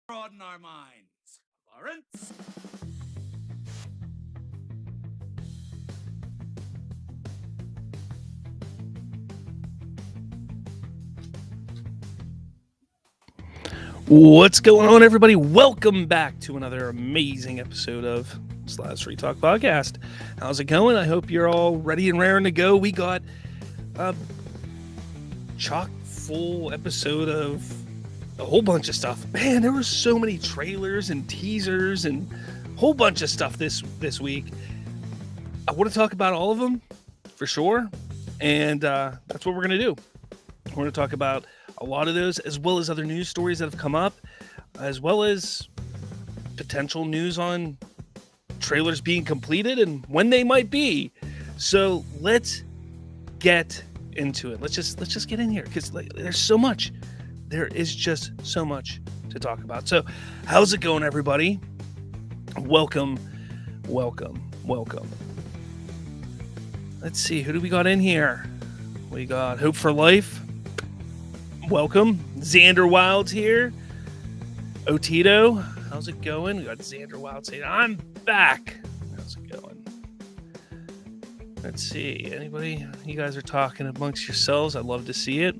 Broaden our minds. Lawrence? What's going on, everybody? Welcome back to another amazing episode of Slav's Free Talk Podcast. How's it going? I hope you're all ready and raring to go. We got a chock full episode of a whole bunch of stuff. Man, there were so many trailers and teasers and a whole bunch of stuff this week. I want to talk about all of them for sure, and that's what we're going to do. We're going to talk about a lot of those, as well as other news stories that have come up, as well as potential news on trailers being completed and when they might be. So let's get into it. Let's just get in here, because there's so much. There is just so much to talk about. So how's it going, everybody? Welcome. Let's see, who do we got in here? We got Hope for Life. Welcome. Xander Wild's here. Otito, how's it going? We got Xander Wild saying, I'm back. How's it going? Let's see. Anybody? You guys are talking amongst yourselves. I'd love to see it.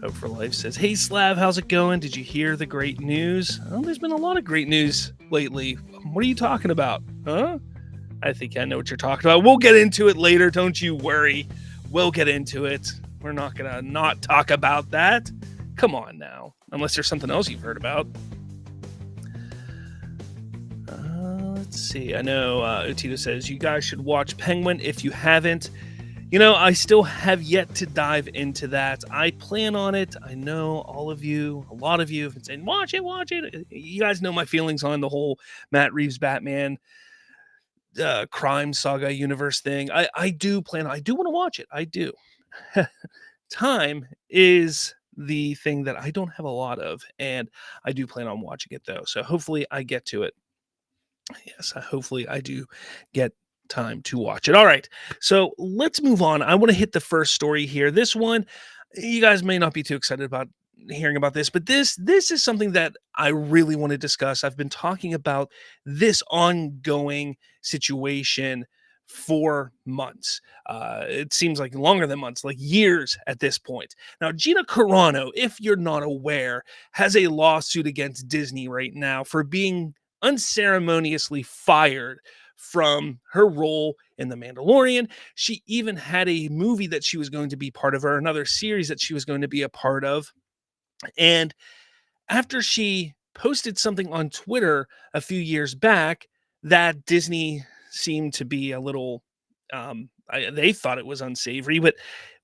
Hope for Life says, hey, Slav, how's it going? Did you hear the great news? Oh, there's been a lot of great news lately. What are you talking about? Huh? I think I know what you're talking about. We'll get into it later. Don't you worry. We'll get into it. We're not going to not talk about that. Come on now. Unless there's something else you've heard about. Let's see. I know Otito says, you guys should watch Penguin if you haven't. You know, I still have yet to dive into that. I plan on it. I know all of you, a lot of you have been saying, watch it. You guys know my feelings on the whole Matt Reeves Batman crime saga universe thing. I do want to watch it. I do. Time is the thing that I don't have a lot of, and I do plan on watching it though. So hopefully I get to it. Yes, hopefully I do get time to watch it. All right, so let's move on. I want to hit the first story here. This one, you guys may not be too excited about hearing about this, but this is something that I really want to discuss. I've been talking about this ongoing situation for months. It seems like longer than months, like years at this point. Now, Gina Carano, if you're not aware, has a lawsuit against Disney right now for being unceremoniously fired from her role in The Mandalorian. She even had a movie that she was going to be part of, or another series that she was going to be a part of. And after she posted something on Twitter a few years back that Disney seemed to be a little, they thought it was unsavory, but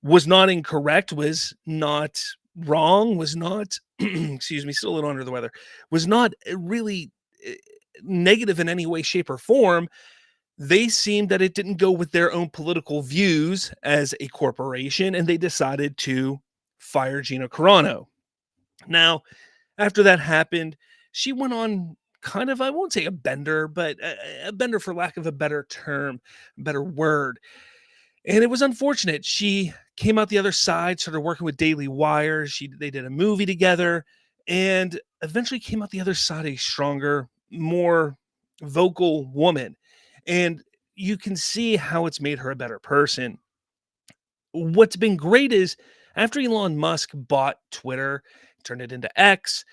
was not incorrect, was not wrong, was not, excuse me, still a little under the weather, was not really negative in any way, shape, or form. They seemed that it didn't go with their own political views as a corporation, and they decided to fire Gina Carano. Now, after that happened, she went on kind of, I won't say a bender, but a bender for lack of a better term, better word. And it was unfortunate. She came out the other side, started working with Daily Wire. They did a movie together, and eventually came out the other side a stronger, more vocal woman. And you can see how it's made her a better person. What's been great is after Elon Musk bought Twitter, turned it into X,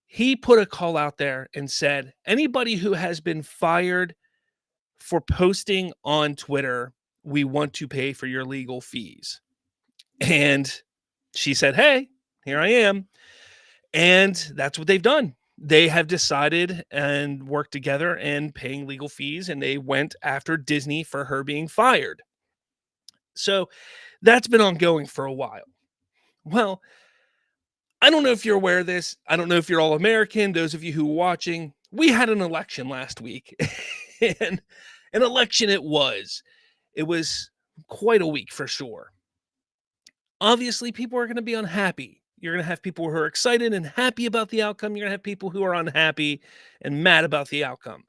he put a call out there and said, anybody who has been fired for posting on Twitter, we want to pay for your legal fees. And she said, hey, here I am. And that's what they've done. They have decided and worked together and paying legal fees, and they went after Disney for her being fired. So that's been ongoing for a while. Well, I don't know if you're aware of this. I don't know if you're all American. Those of you who are watching, we had an election last week. And an election it was. It was quite a week for sure. Obviously, people are going to be unhappy. You're going to have people who are excited and happy about the outcome. You're going to have people who are unhappy and mad about the outcome.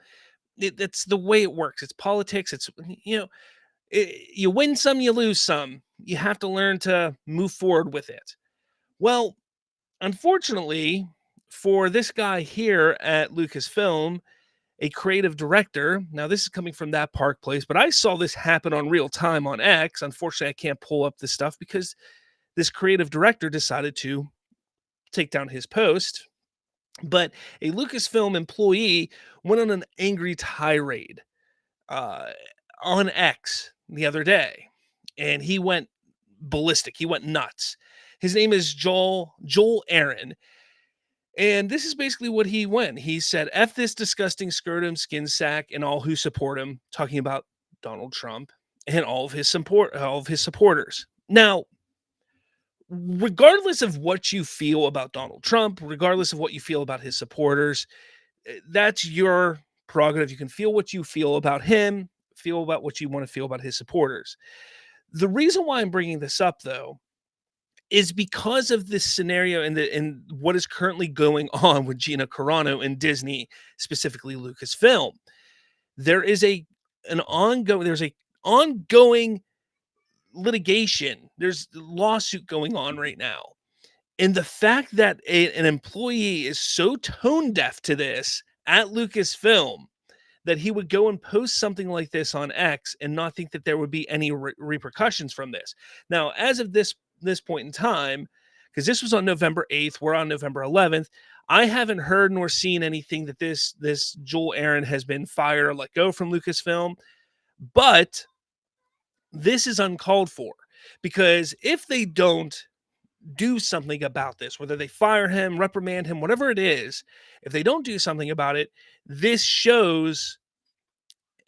It's the way it works. It's politics. It's, you win some, you lose some. You have to learn to move forward with it. Well, unfortunately, for this guy here at Lucasfilm, a creative director. Now, this is coming from that Park Place, but I saw this happen on real time on X. Unfortunately, I can't pull up this stuff because this creative director decided to take down his post. But a Lucasfilm employee went on an angry tirade uh, on X the other day, and he went ballistic. He went nuts. His name is Joel Aaron, and this is basically what he went. He said, "F this disgusting scrotum skin sack and all who support him," talking about Donald Trump and all of his supporters. Now, regardless of what you feel about Donald Trump, regardless of what you feel about his supporters, that's your prerogative. You can feel what you feel about him, feel about what you want to feel about his supporters. The reason why I'm bringing this up, though, is because of this scenario and what is currently going on with Gina Carano and Disney, specifically Lucasfilm. There is there's a ongoing litigation. There's a lawsuit going on right now. And the fact that an employee is so tone deaf to this at Lucasfilm that he would go and post something like this on X and not think that there would be any repercussions from this. Now, as of this point in time, because this was on November 8th, we're on November 11th. I haven't heard nor seen anything that this Joel Aaron has been fired or let go from Lucasfilm, but this is uncalled for, because if they don't do something about this, whether they fire him, reprimand him, whatever it is, if they don't do something about it, this shows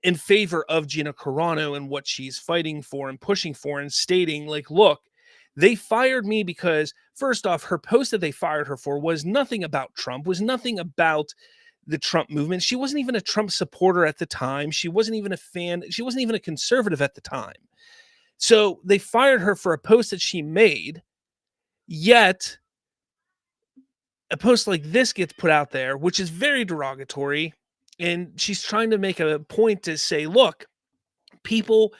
in favor of Gina Carano and what she's fighting for and pushing for and stating, like, look, they fired me because, first off, her post that they fired her for was nothing about Trump, was nothing about the Trump movement. She wasn't even a Trump supporter at the time. She wasn't even a fan. She wasn't even a conservative at the time. So they fired her for a post that she made. Yet a post like this gets put out there, which is very derogatory. And she's trying to make a point to say, look, people,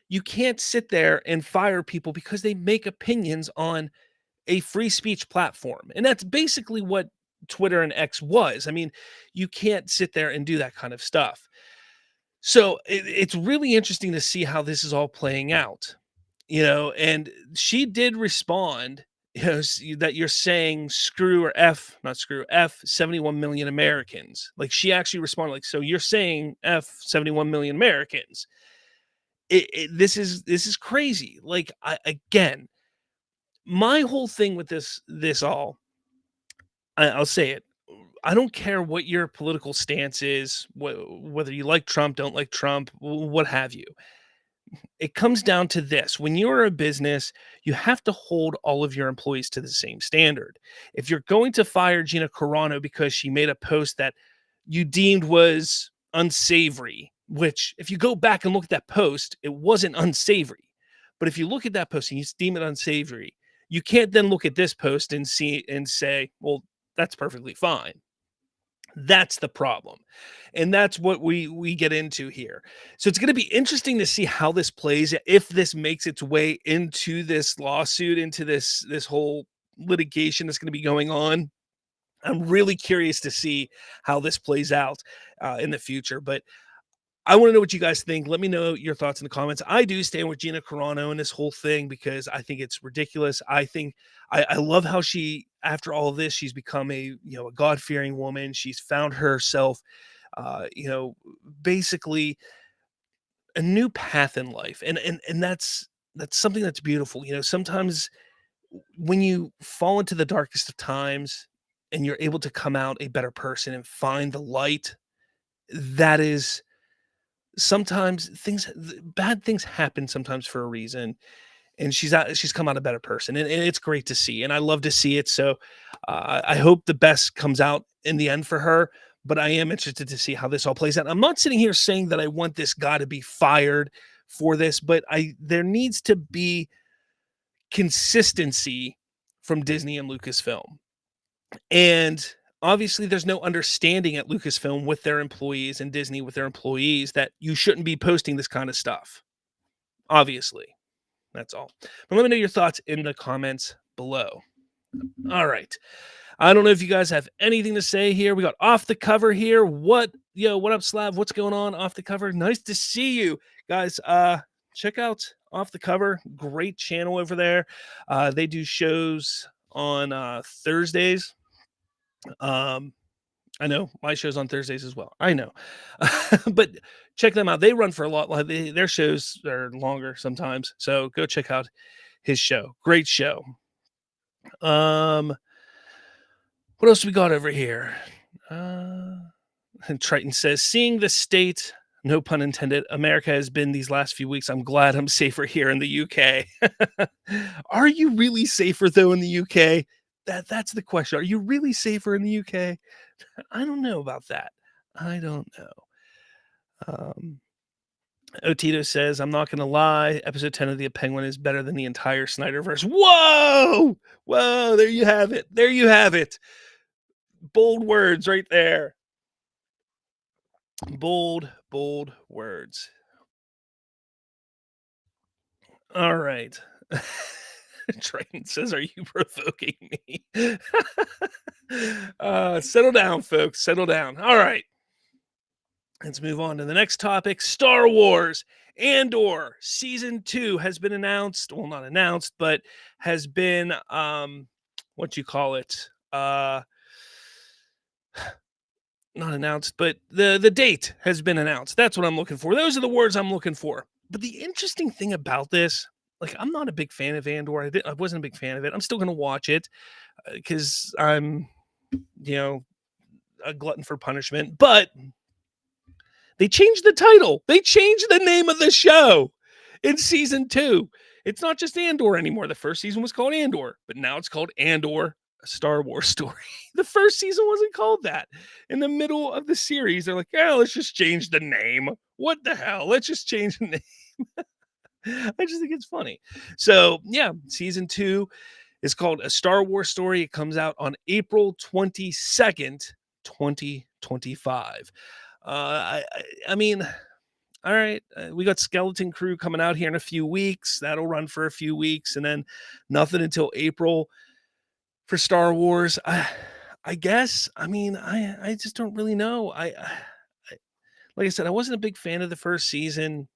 you can't sit there and fire people because they make opinions on a free speech platform. And that's basically what Twitter and X was. I mean, you can't sit there and do that kind of stuff. So it's really interesting to see how this is all playing out, and she did respond, that you're saying screw or F, not screw, F 71 million Americans. Like, she actually responded, like, so you're saying F 71 million Americans. This is crazy. Like, again, my whole thing with this all, I'll say it. I don't care what your political stance is, whether you like Trump, don't like Trump, what have you. It comes down to this: when you're a business, you have to hold all of your employees to the same standard. If you're going to fire Gina Carano because she made a post that you deemed was unsavory, which, if you go back and look at that post, it wasn't unsavory. But if you look at that post and you deem it unsavory, you can't then look at this post and say, well, that's perfectly fine. That's the problem. And that's what we get into here. So it's going to be interesting to see how this plays, if this makes its way into this lawsuit, into this whole litigation that's going to be going on. I'm really curious to see how this plays out in the future. But I want to know what you guys think. Let me know your thoughts in the comments. I do stand with Gina Carano in this whole thing because I think it's ridiculous. I think I love how she, after all of this, she's become a God-fearing woman. She's found herself, basically a new path in life, and that's something that's beautiful. Sometimes when you fall into the darkest of times and you're able to come out a better person and find the light, that is, sometimes bad things happen sometimes for a reason, and she's come out a better person, and it's great to see, and I love to see it. So I hope the best comes out in the end for her, but I am interested to see how this all plays out. I'm not sitting here saying that I want this guy to be fired for this, but there needs to be consistency from Disney and Lucasfilm. And obviously, there's no understanding at Lucasfilm with their employees and Disney with their employees that you shouldn't be posting this kind of stuff. Obviously, that's all. But let me know your thoughts in the comments below. All right. I don't know if you guys have anything to say here. We got Off the Cover here. What up, Slav? What's going on Off the Cover? Nice to see you guys. Check out Off the Cover. Great channel over there. They do shows on Thursdays. I know my show's on Thursdays as well. I know, but check them out. They run for a lot. Their shows are longer sometimes, so go check out his show. Great show. What else we got over here? And Triton says, seeing the state, no pun intended, America has been these last few weeks, I'm glad I'm safer here in the UK. Are you really safer though in the UK? That's the question. Are you really safer in the UK? I don't know about that. I don't know. Otito says, I'm not going to lie. Episode 10 of The Penguin is better than the entire Snyderverse. Whoa! Whoa, there you have it. There you have it. Bold words right there. Bold words. All right. Triton says, are you provoking me? Settle down, folks. Settle down. All right. Let's move on to the next topic. Star Wars Andor Season 2 has been announced. Well, not announced, but has been, what you call it? Not announced, but the date has been announced. That's what I'm looking for. Those are the words I'm looking for. But the interesting thing about this, like, I'm not a big fan of Andor. I wasn't a big fan of it. I'm still going to watch it because I'm, a glutton for punishment. But they changed the title. They changed the name of the show in Season 2. It's not just Andor anymore. The first season was called Andor, but now it's called Andor, a Star Wars story. The first season wasn't called that. In the middle of the series, they're like, yeah, let's just change the name. What the hell? Let's just change the name. I just think it's funny. So, yeah, Season 2 is called A Star Wars Story. It comes out on April 22nd, 2025. I mean, all right, we got Skeleton Crew coming out here in a few weeks. That'll run for a few weeks, and then nothing until April for Star Wars. I guess. I mean, I just don't really know. I like I said, I wasn't a big fan of the first season.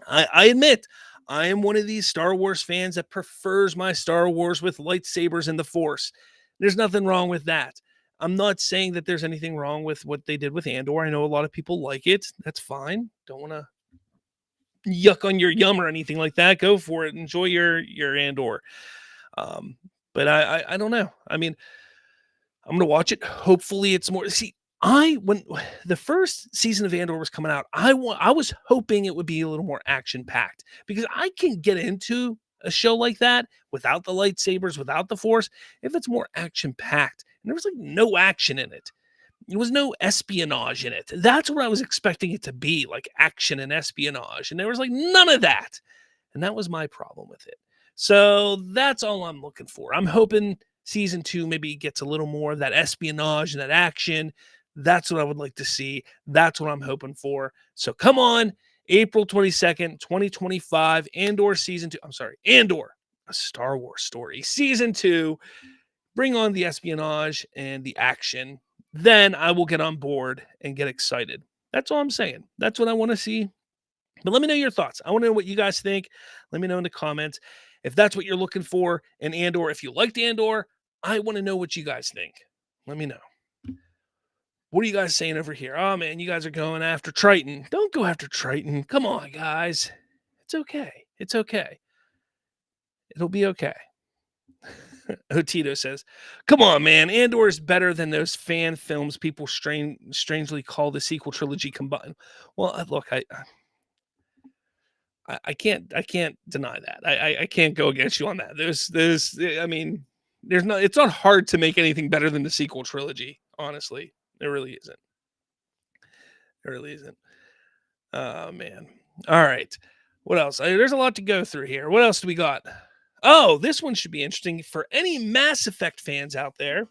I admit I am one of these Star Wars fans that prefers my Star Wars with lightsabers and the Force. There's nothing wrong with that. I'm not saying that there's anything wrong with what they did with Andor. I know a lot of people like it. That's fine. Don't want to yuck on your yum or anything like that. Go for it. Enjoy your Andor. But I don't know. I mean, I'm gonna watch it. Hopefully, it's more. See, when the first season of Andor was coming out, I was hoping it would be a little more action packed because I can get into a show like that without the lightsabers, without the Force, if it's more action packed. And there was like no action in it. There was no espionage in it. That's what I was expecting it to be, like action and espionage. And there was like none of that. And that was my problem with it. So that's all I'm looking for. I'm hoping Season 2 maybe gets a little more of that espionage and that action. That's what I would like to see. That's what I'm hoping for. So come on, April 22nd, 2025, Andor Season 2. I'm sorry, Andor, a Star Wars story. Season 2. Bring on the espionage and the action. Then I will get on board and get excited. That's all I'm saying. That's what I want to see. But let me know your thoughts. I want to know what you guys think. Let me know in the comments. If that's what you're looking for in Andor, if you liked Andor, I want to know what you guys think. Let me know. What are you guys saying over here? Oh, man, you guys are going after Triton. Don't go after Triton. Come on, guys. It's okay. It's okay. It'll be okay. Otito says, come on, man. Andor is better than those fan films people strangely call the sequel trilogy combined. Well, look, I can't deny that. I can't go against you on that. I mean, it's not hard to make anything better than the sequel trilogy. Honestly, it really isn't. It really isn't. Oh, man. All right. What else? There's a lot to go through here. What else do we got? Oh, this one should be interesting for any Mass Effect fans out there.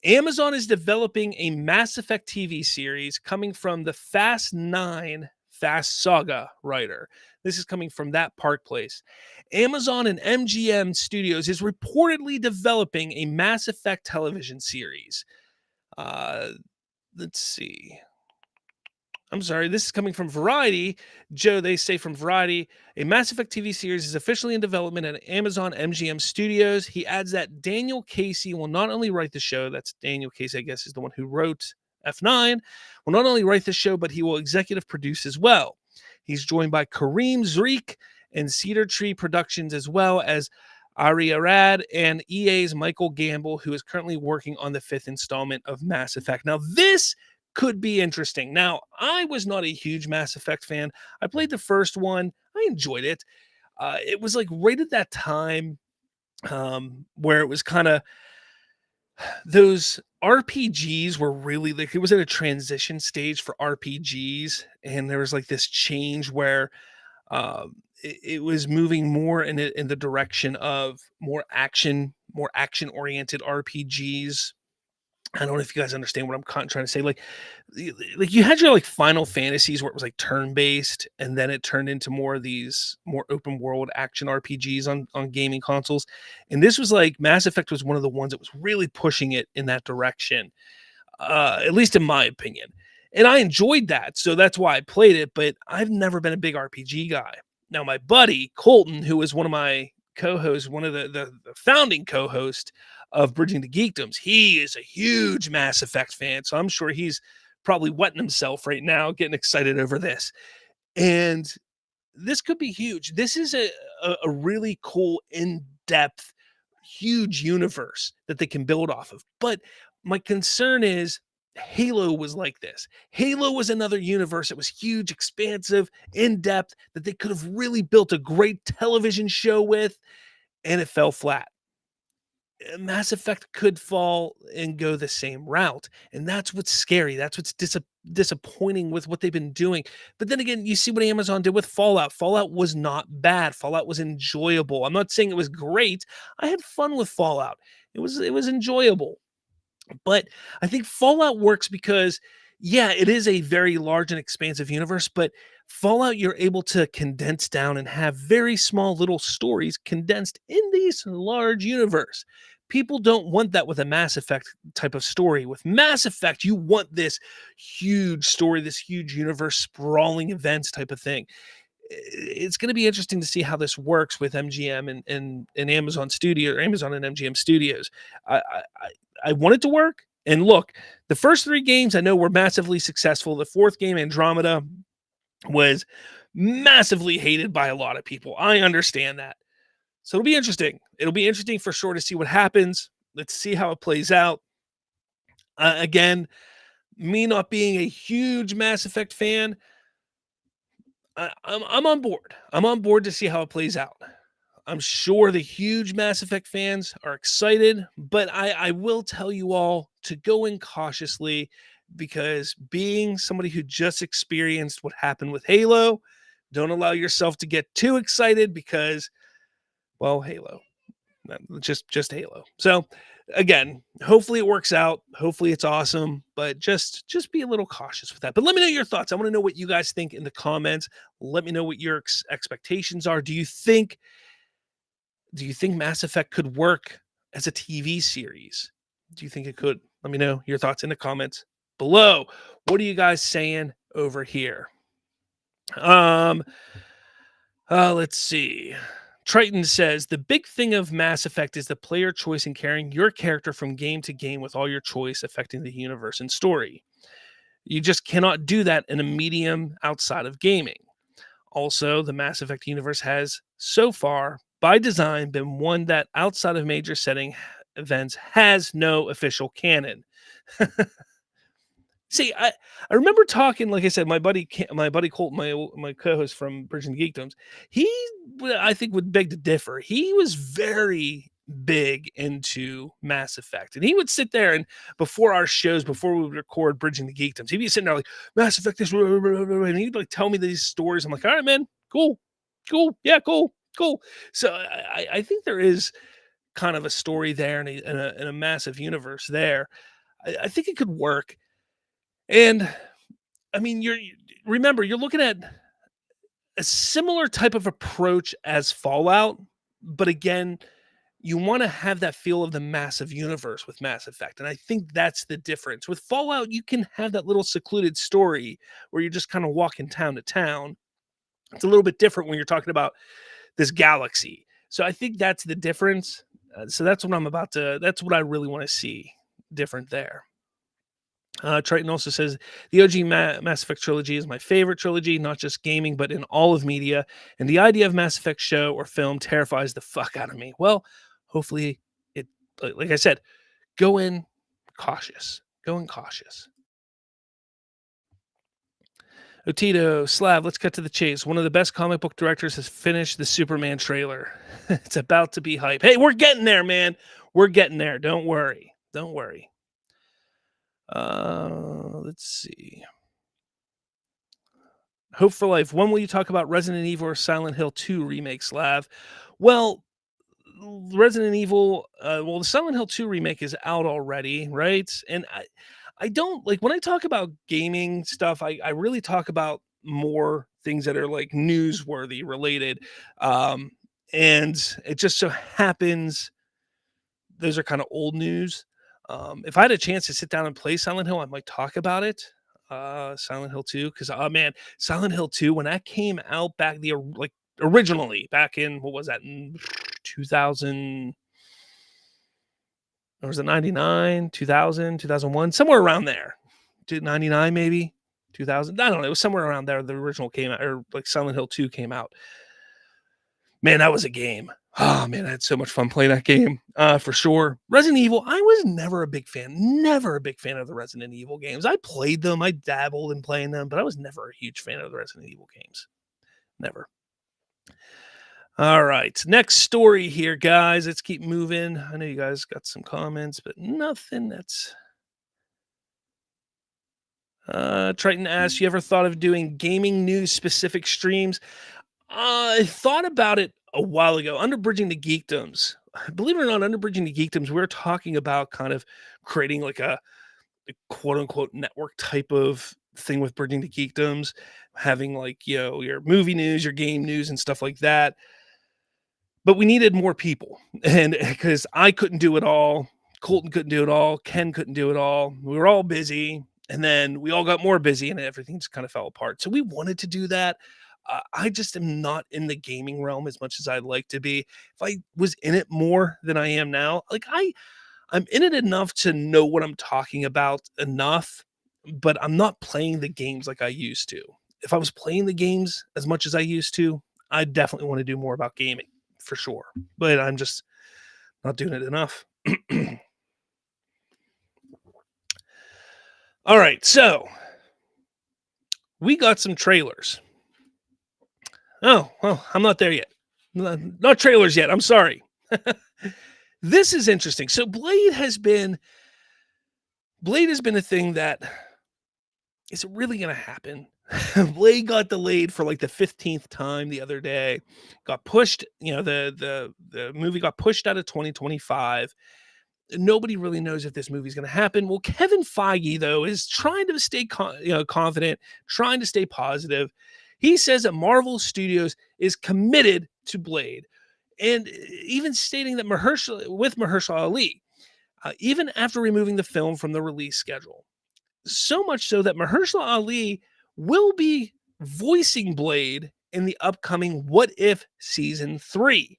Amazon is developing a Mass Effect TV series coming from the Fast 9 Fast Saga writer. This is coming from that Park Place. Amazon and MGM Studios is reportedly developing a Mass Effect television series. Uh, let's see. I'm sorry, this is coming from Variety. Joe, they say from Variety, a Mass Effect TV series is officially in development at Amazon MGM Studios. He adds that Daniel Casey will not only write the show, that's Daniel Casey, I guess, is the one who wrote F9, will not only write the show, but he will executive produce as well. He's joined by Kareem Zreik and Cedar Tree Productions, as well as Ari Arad and EA's Michael Gamble, who is currently working on the fifth installment of Mass Effect. Now, this could be interesting. Now, I was not a huge Mass Effect fan. I played the first one. I enjoyed it. It was like right at that time where it was kind of those RPGs were really like it was at a transition stage for RPGs, and there was like this change where it was moving more in the direction of more action oriented RPGs. I don't know if you guys understand what I'm trying to say. Like you had your like Final Fantasies where it was like turn based, and then it turned into more of these more open world action RPGs on gaming consoles. And this was like Mass Effect was one of the ones that was really pushing it in that direction, at least in my opinion. And I enjoyed that, so that's why I played it. But I've never been a big RPG guy. Now, my buddy Colton, who is one of my co-hosts, one of the founding co-host of Bridging the Geekdoms, he is a huge Mass Effect fan. So I'm sure he's probably wetting himself right now, getting excited over this. And this could be huge. This is a really cool, in-depth, huge universe that they can build off of. But my concern is Halo was like this. Halo was another universe. It was huge, expansive, in-depth, that they could have really built a great television show with, and it fell flat. Mass Effect could fall and go the same route, and that's what's scary. That's what's disappointing with what they've been doing. But then again, you see what Amazon did with Fallout. Fallout was not bad. Fallout was enjoyable. I'm not saying it was great. I had fun with Fallout. It was enjoyable. But I think Fallout works because, yeah, it is a very large and expansive universe, but Fallout, you're able to condense down and have very small little stories condensed in these large universe. People don't want that with a Mass Effect type of story. With Mass Effect, you want this huge story, this huge universe, sprawling events type of thing. It's going to be interesting to see how this works with MGM and Amazon Studio, or Amazon and MGM Studios. I want it to work. And look, the first three games I know were massively successful. The fourth game, Andromeda, was massively hated by a lot of people. I understand that. So it'll be interesting. It'll be interesting for sure to see what happens. Let's see how it plays out. Again, me not being a huge Mass Effect fan, I'm on board. I'm on board to see how it plays out. I'm sure the huge Mass Effect fans are excited, but I will tell you all to go in cautiously, because being somebody who just experienced what happened with Halo, don't allow yourself to get too excited because, well, Halo, just Halo. So again, hopefully it works out. Hopefully it's awesome, but just be a little cautious with that. But let me know your thoughts. I want to know what you guys think in the comments. Let me know what your expectations are. Do you think Mass Effect could work as a TV series? Do you think it could? Let me know your thoughts in the comments below. What are you guys saying over here? Let's see. Triton says the big thing of Mass Effect is the player choice and carrying your character from game to game with all your choice affecting the universe and story. You just cannot do that in a medium outside of gaming. Also, the Mass Effect universe has, so far, by design, been one that outside of major setting events has no official canon. See, I remember talking, like I said, my buddy Colt, my co-host from Bridging the Geekdoms, he, I think, would beg to differ. He was very big into Mass Effect, and he would sit there and before our shows, before we would record Bridging the Geekdoms, he'd be sitting there like Mass Effect this, and he'd like tell me these stories. I'm like, all right, man, cool, yeah, cool. So I think there is kind of a story there and a massive universe there. I think it could work. And I mean, remember, you're looking at a similar type of approach as Fallout, but again, you want to have that feel of the massive universe with Mass Effect. And I think that's the difference. With Fallout, you can have that little secluded story where you're just kind of walking town to town. It's a little bit different when you're talking about this galaxy. So I think that's the difference. So that's what I really want to see different there. Triton also says the OG Mass Effect trilogy is my favorite trilogy, not just gaming, but in all of media. And the idea of Mass Effect show or film terrifies the fuck out of me. Well, hopefully, it, like I said, go in cautious. Go in cautious. Otito, Slav, let's cut to the chase. One of the best comic book directors has finished the Superman trailer. It's about to be hype. Hey, we're getting there, man. We're getting there. Don't worry. Don't worry. Let's see. Hope for Life. When will you talk about Resident Evil or Silent Hill 2 remake, Slav? Well, Resident Evil, the Silent Hill 2 remake is out already, right? And I don't like when I talk about gaming stuff, I really talk about more things that are like newsworthy related. Um, and it just so happens those are kind of old news. If I had a chance to sit down and play Silent Hill, I might talk about it. Silent Hill 2, because oh man, Silent Hill 2, when that came out back originally back in what was that in 2000, or was it 99, 2000, 2001, somewhere around there. 99 maybe, 2000. I don't know. It was somewhere around there. The original came out, or like Silent Hill 2 came out. Man, that was a game. Oh man, I had so much fun playing that game. For sure. Resident Evil, I was never a big fan. Never a big fan of the Resident Evil games. I played them, I dabbled in playing them, but I was never a huge fan of the Resident Evil games. Never. All right. Next story here, guys. Let's keep moving. I know you guys got some comments, but nothing that's Triton asks, you ever thought of doing gaming news specific streams? I thought about it a while ago. Under Bridging the Geekdoms, believe it or not, Under Bridging the Geekdoms, we are talking about kind of creating like a quote unquote network type of thing with Bridging the Geekdoms, having like, your movie news, your game news, and stuff like that. But we needed more people, and because I couldn't do it all, Colton couldn't do it all, Ken couldn't do it all. We were all busy, and then we all got more busy, and everything just kind of fell apart. So we wanted to do that. I just am not in the gaming realm as much as I'd like to be. If I was in it more than I am now, like I'm in it enough to know what I'm talking about enough, but I'm not playing the games like I used to. If I was playing the games as much as I used to, I definitely want to do more about gaming for sure. But I'm just not doing it enough. All right, so we got some trailers. Oh, well, I'm not there yet. Not trailers yet. I'm sorry. This is interesting. So Blade has been a thing that is it really going to happen? Blade got delayed for like the 15th time the other day. Got pushed, the movie got pushed out of 2025. Nobody really knows if this movie is going to happen. Well, Kevin Feige though is trying to stay confident, trying to stay positive. He says that Marvel Studios is committed to Blade, and even stating that Mahershala Ali, even after removing the film from the release schedule. So much so that Mahershala Ali will be voicing Blade in the upcoming What If Season 3.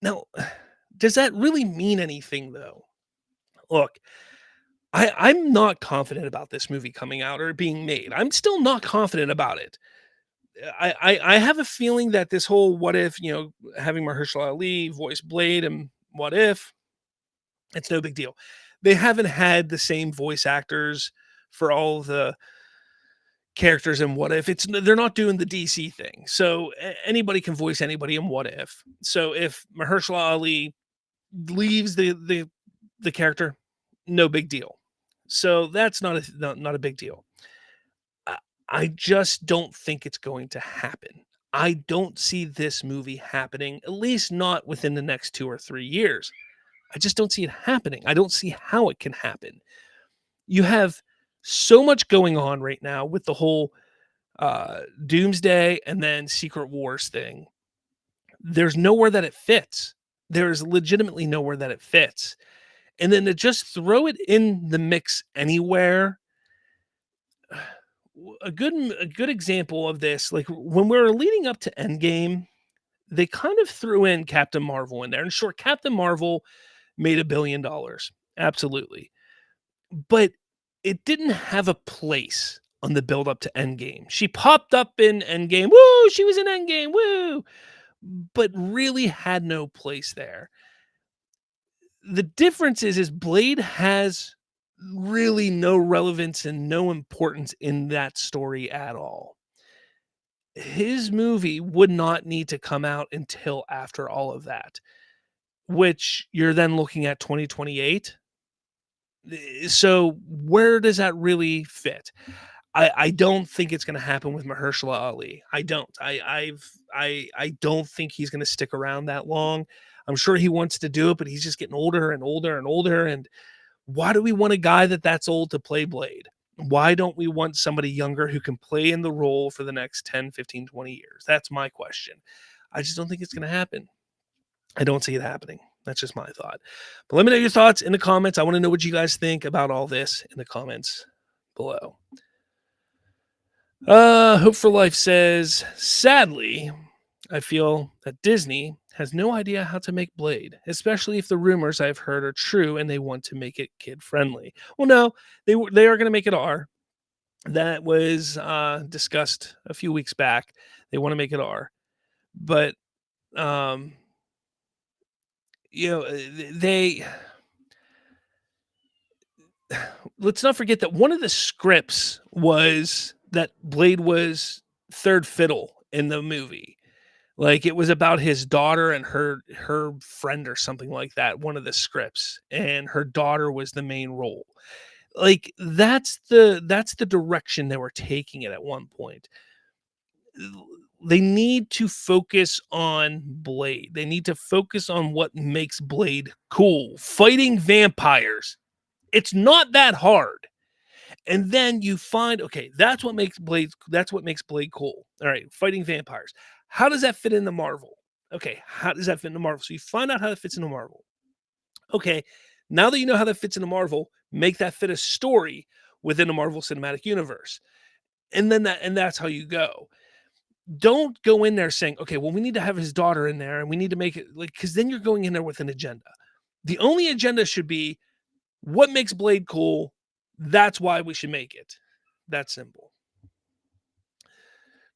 Now, does that really mean anything, though? Look, I'm not confident about this movie coming out or being made. I'm still not confident about it. I have a feeling that this whole What If, having Mahershala Ali voice Blade and What If, it's no big deal. They haven't had the same voice actors for all the characters in What If. They're not doing the DC thing. So anybody can voice anybody in What If. So if Mahershala Ali leaves the character, no big deal. So that's not a big deal. I just don't think it's going to happen. I don't see this movie happening, at least not within the next 2 or 3 years. I just don't see it happening. I don't see how it can happen. You have so much going on right now with the whole Doomsday and then Secret Wars thing. There's nowhere that it fits. There's legitimately nowhere that it fits. And then to just throw it in the mix anywhere, a good example of this, like when we were leading up to Endgame, they kind of threw in Captain Marvel in there. And sure, Captain Marvel made $1 billion. Absolutely. But it didn't have a place on the build up to Endgame. She popped up in Endgame. Woo! She was in Endgame. Woo! But really had no place there. The difference is Blade has really no relevance and no importance in that story at all. His movie would not need to come out until after all of that, which you're then looking at 2028. So where does that really fit? I don't think it's going to happen with Mahershala Ali. I don't. I don't think he's going to stick around that long. I'm sure he wants to do it, but he's just getting older and older and older. And why do we want a guy that's old to play Blade? Why don't we want somebody younger who can play in the role for the next 10, 15, 20 years? That's my question. I just don't think it's going to happen. I don't see it happening. That's just my thought. But let me know your thoughts in the comments. I want to know what you guys think about all this in the comments below. Hope for Life says, sadly, I feel that Disney has no idea how to make Blade, especially if the rumors I've heard are true and they want to make it kid friendly. Well, no, they are going to make it R. That was discussed a few weeks back. They want to make it R, but um, they let's not forget that one of the scripts was that Blade was third fiddle in the movie. Like it was about his daughter and her friend or something like that, one of the scripts, and her daughter was the main role. Like that's the direction they were taking it at one point. They need to focus on Blade. They need to focus on what makes Blade cool. Fighting vampires. It's not that hard. And then you find, okay, that's what makes Blade cool. All right, fighting vampires. How does that fit into Marvel? Okay, how does that fit into Marvel? So you find out how that fits into Marvel. Okay, now that you know how that fits into Marvel, make that fit a story within the Marvel Cinematic Universe. And that's how you go. Don't go in there saying, okay, well, we need to have his daughter in there and we need to make it like, because then you're going in there with an agenda. The only agenda should be what makes Blade cool. That's why we should make it. That simple.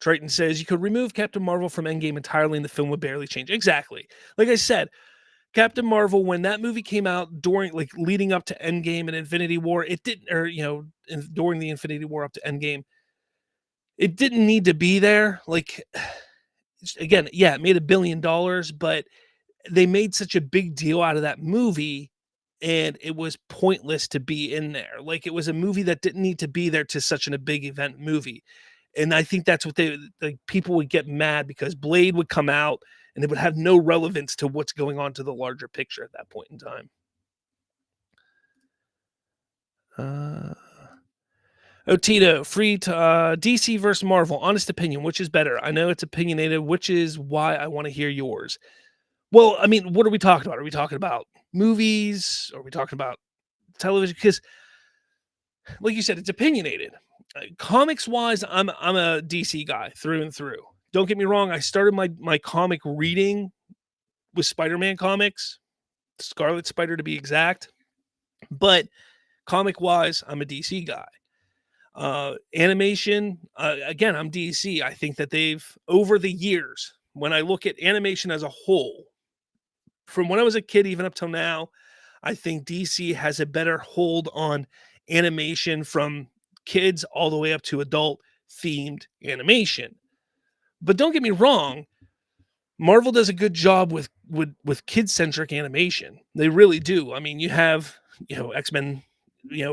Triton says you could remove Captain Marvel from Endgame entirely and the film would barely change. Exactly. Like I said, Captain Marvel, when that movie came out during, like, leading up to Endgame and Infinity War, it didn't, or, during the Infinity War up to Endgame, it didn't need to be there. Like, again, yeah, it made $1 billion, but they made such a big deal out of that movie and it was pointless to be in there. Like, it was a movie that didn't need to be there to such a big event movie. And I think that's what people would get mad because Blade would come out and it would have no relevance to what's going on to the larger picture at that point in time. Tito, free to DC versus Marvel. Honest opinion, which is better? I know it's opinionated, which is why I want to hear yours. Well, I mean, what are we talking about? Are we talking about movies? Are we talking about television? Because, like you said, it's opinionated. Comics wise, I'm a DC guy through and through. Don't get me wrong. I started my comic reading with Spider-Man comics, Scarlet Spider to be exact. But comic wise, I'm a DC guy. Animation, again, I'm DC. I think that they've, over the years, when I look at animation as a whole, from when I was a kid even up till now, I think DC has a better hold on animation from kids all the way up to adult themed animation. But don't get me wrong, Marvel does a good job with kid-centric animation. They really do. I mean, you have, X-Men,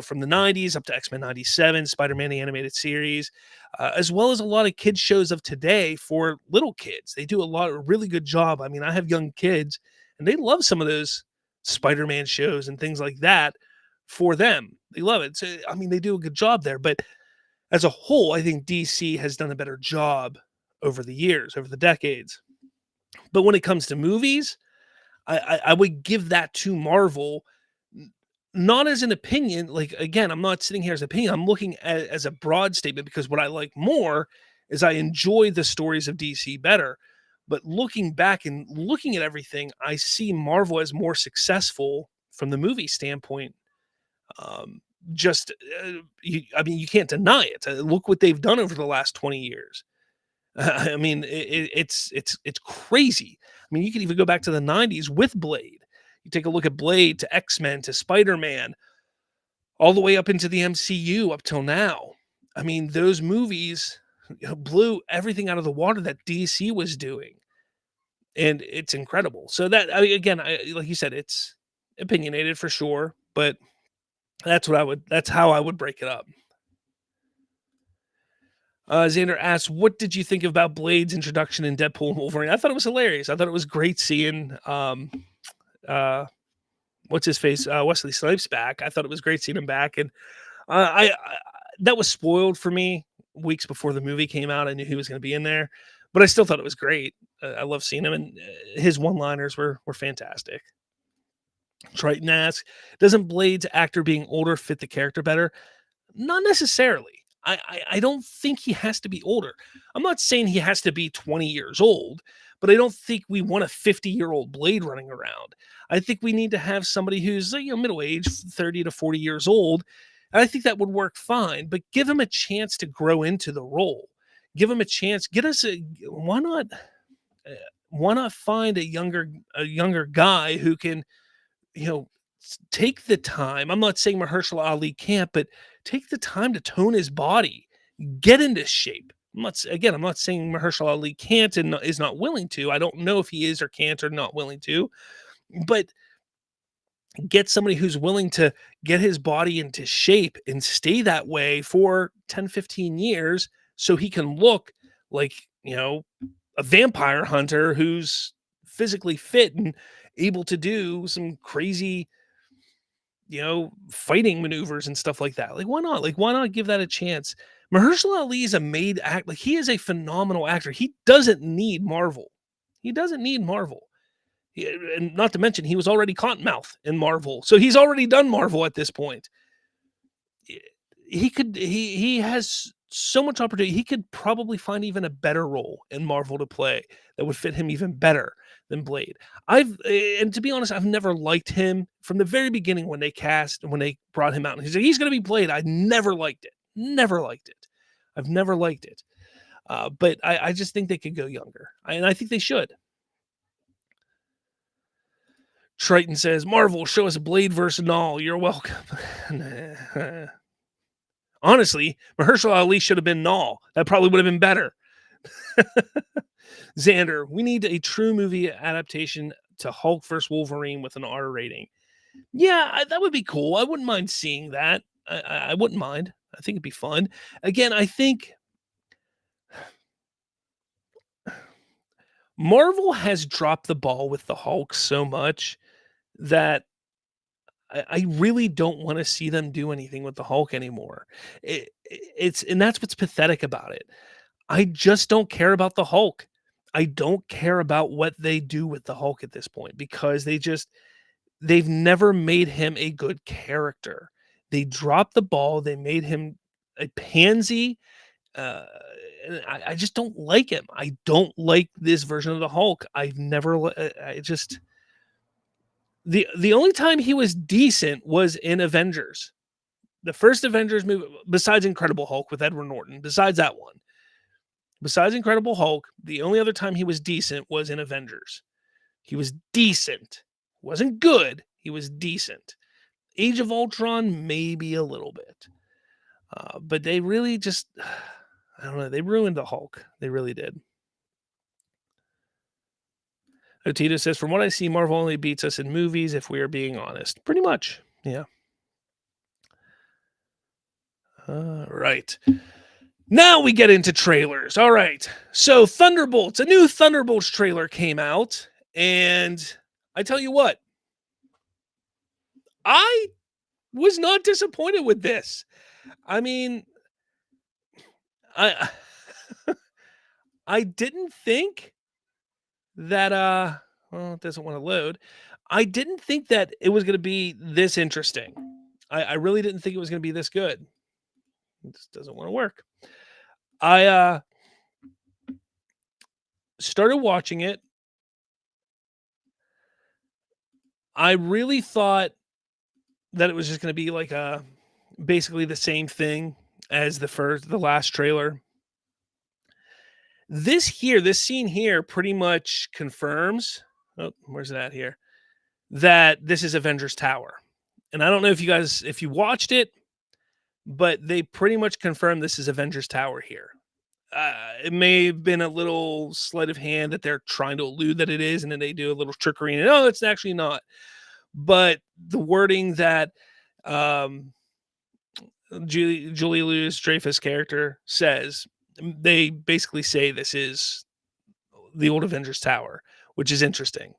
from the 90s up to X-Men 97, Spider-Man the animated series, as well as a lot of kids shows of today for little kids. They do a really good job. I mean, I have young kids and they love some of those Spider-Man shows and things like that for them. They love it. So, I mean, they do a good job there, but As a whole, I think DC has done a better job over the years, over the decades. But when it comes to movies, I would give that to Marvel, n not as an opinion, like, again, I'm not sitting here as an opinion, I'm looking at it as a broad statement because what I like more is I enjoy the stories of DC better, but looking back and looking at everything, I see Marvel as more successful from the movie standpoint, um, just, I mean, you can't deny it, look what they've done over the last 20 years. I mean, it's crazy. I mean, you can even go back to the '90s with Blade. You take a look at Blade to X-Men to Spider-Man, all the way up into the MCU up till now. I mean, those movies, blew everything out of the water that DC was doing, and it's incredible. So that, I mean, again, like you said, it's opinionated for sure, but that's how I would break it up. Xander asks, "What did you think about Blade's introduction in Deadpool and Wolverine?" I thought it was hilarious. I thought it was great seeing uh, what's his face, Wesley Snipes back. I thought it was great seeing him back, and I that was spoiled for me weeks before the movie came out. I knew he was going to be in there, but I still thought it was great. I love seeing him, and his one-liners were fantastic. Triton asks, "Doesn't Blade's actor being older fit the character better?" Not necessarily. I don't think he has to be older. I'm not saying he has to be 20 years old, but I don't think we want a 50-year-old Blade running around. I think we need to have somebody who's, middle age, 30 to 40 years old. And I think that would work fine, but give him a chance to grow into the role. Give him a chance. Get us a uh, why not find a younger guy who can, you know, take the time. I'm not saying Mahershala Ali can't, but take the time to tone his body, get into shape. I'm not saying Mahershala Ali can't and is not willing to. I don't know if he is or can't or not willing to, but get somebody who's willing to get his body into shape and stay that way for 10, 15 years so he can look like, a vampire hunter who's physically fit and able to do some crazy, fighting maneuvers and stuff like that. Like, why not? Like, why not give that a chance? Mahershala Ali is a made act. Like, he is a phenomenal actor. He doesn't need Marvel. He doesn't need Marvel. And not to mention, he was already Cottonmouth in Marvel, so he's already done Marvel at this point. He could. He has so much opportunity. He could probably find even a better role in Marvel to play that would fit him even better than Blade. And to be honest, I've never liked him from the very beginning when they brought him out and he said he's going to be Blade. I never liked it. Never liked it. I've never liked it. But I just think they could go younger, and I think they should. Triton says, "Marvel, show us Blade versus Null. You're welcome." Honestly, Mahershala Ali should have been Null. That probably would have been better. Xander, we need a true movie adaptation to Hulk vs. Wolverine with an R rating. Yeah, that would be cool. I wouldn't mind seeing that. I wouldn't mind. I think it'd be fun. Again, I think Marvel has dropped the ball with the Hulk so much that I really don't want to see them do anything with the Hulk anymore. And that's what's pathetic about it. I just don't care about the Hulk. I don't care about what they do with the Hulk at this point because they've never made him a good character. They dropped the ball. They made him a pansy. Uh, and I just don't like him. I don't like this version of the Hulk. I've never. I just the only time he was decent was in Avengers, the first Avengers movie, besides Incredible Hulk with Edward Norton. Besides Incredible Hulk, the only other time he was decent was in Avengers. He was decent. Wasn't good. He was decent. Age of Ultron, maybe a little bit. But they really just, I don't know, they ruined the Hulk. They really did. Otito says, "From what I see, Marvel only beats us in movies, if we are being honest." Pretty much. Yeah. Right. Now we get into trailers. All right. So, Thunderbolts, a new Thunderbolts trailer came out. And I tell you what, I was not disappointed with this. I mean, I I didn't think that well, it doesn't want to load. I didn't think that it was going to be this interesting. I really didn't think it was going to be this good. It just doesn't want to work. I started watching it. I really thought that it was just going to be like a basically the same thing as the last trailer. This scene here pretty much confirms. Oh, where's that here? That this is Avengers Tower. And I don't know if you watched it, but they pretty much confirmed this is Avengers Tower here. It may have been a little sleight of hand that they're trying to allude that it is, and then they do a little trickery, and no, it's actually not. But the wording that um, Julie Louis Dreyfus character says, they basically say this is the old Avengers Tower, which is interesting.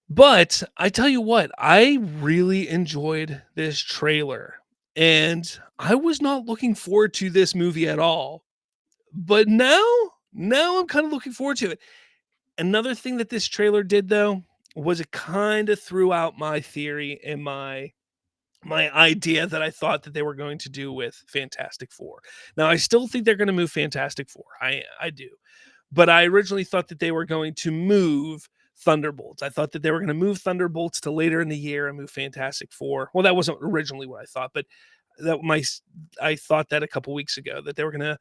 But I tell you what, I really enjoyed this trailer, and I was not looking forward to this movie at all. But now I'm kind of looking forward to it. Another thing that this trailer did though was it kind of threw out my theory and my idea that I thought that they were going to do with Fantastic Four. Now I still think they're going to move Fantastic Four. I do. But I originally thought that they were going to move Thunderbolts. I thought that they were going to move Thunderbolts to later in the year and move Fantastic Four. Well, that wasn't originally what I thought, but that my I thought that a couple weeks ago that they were going to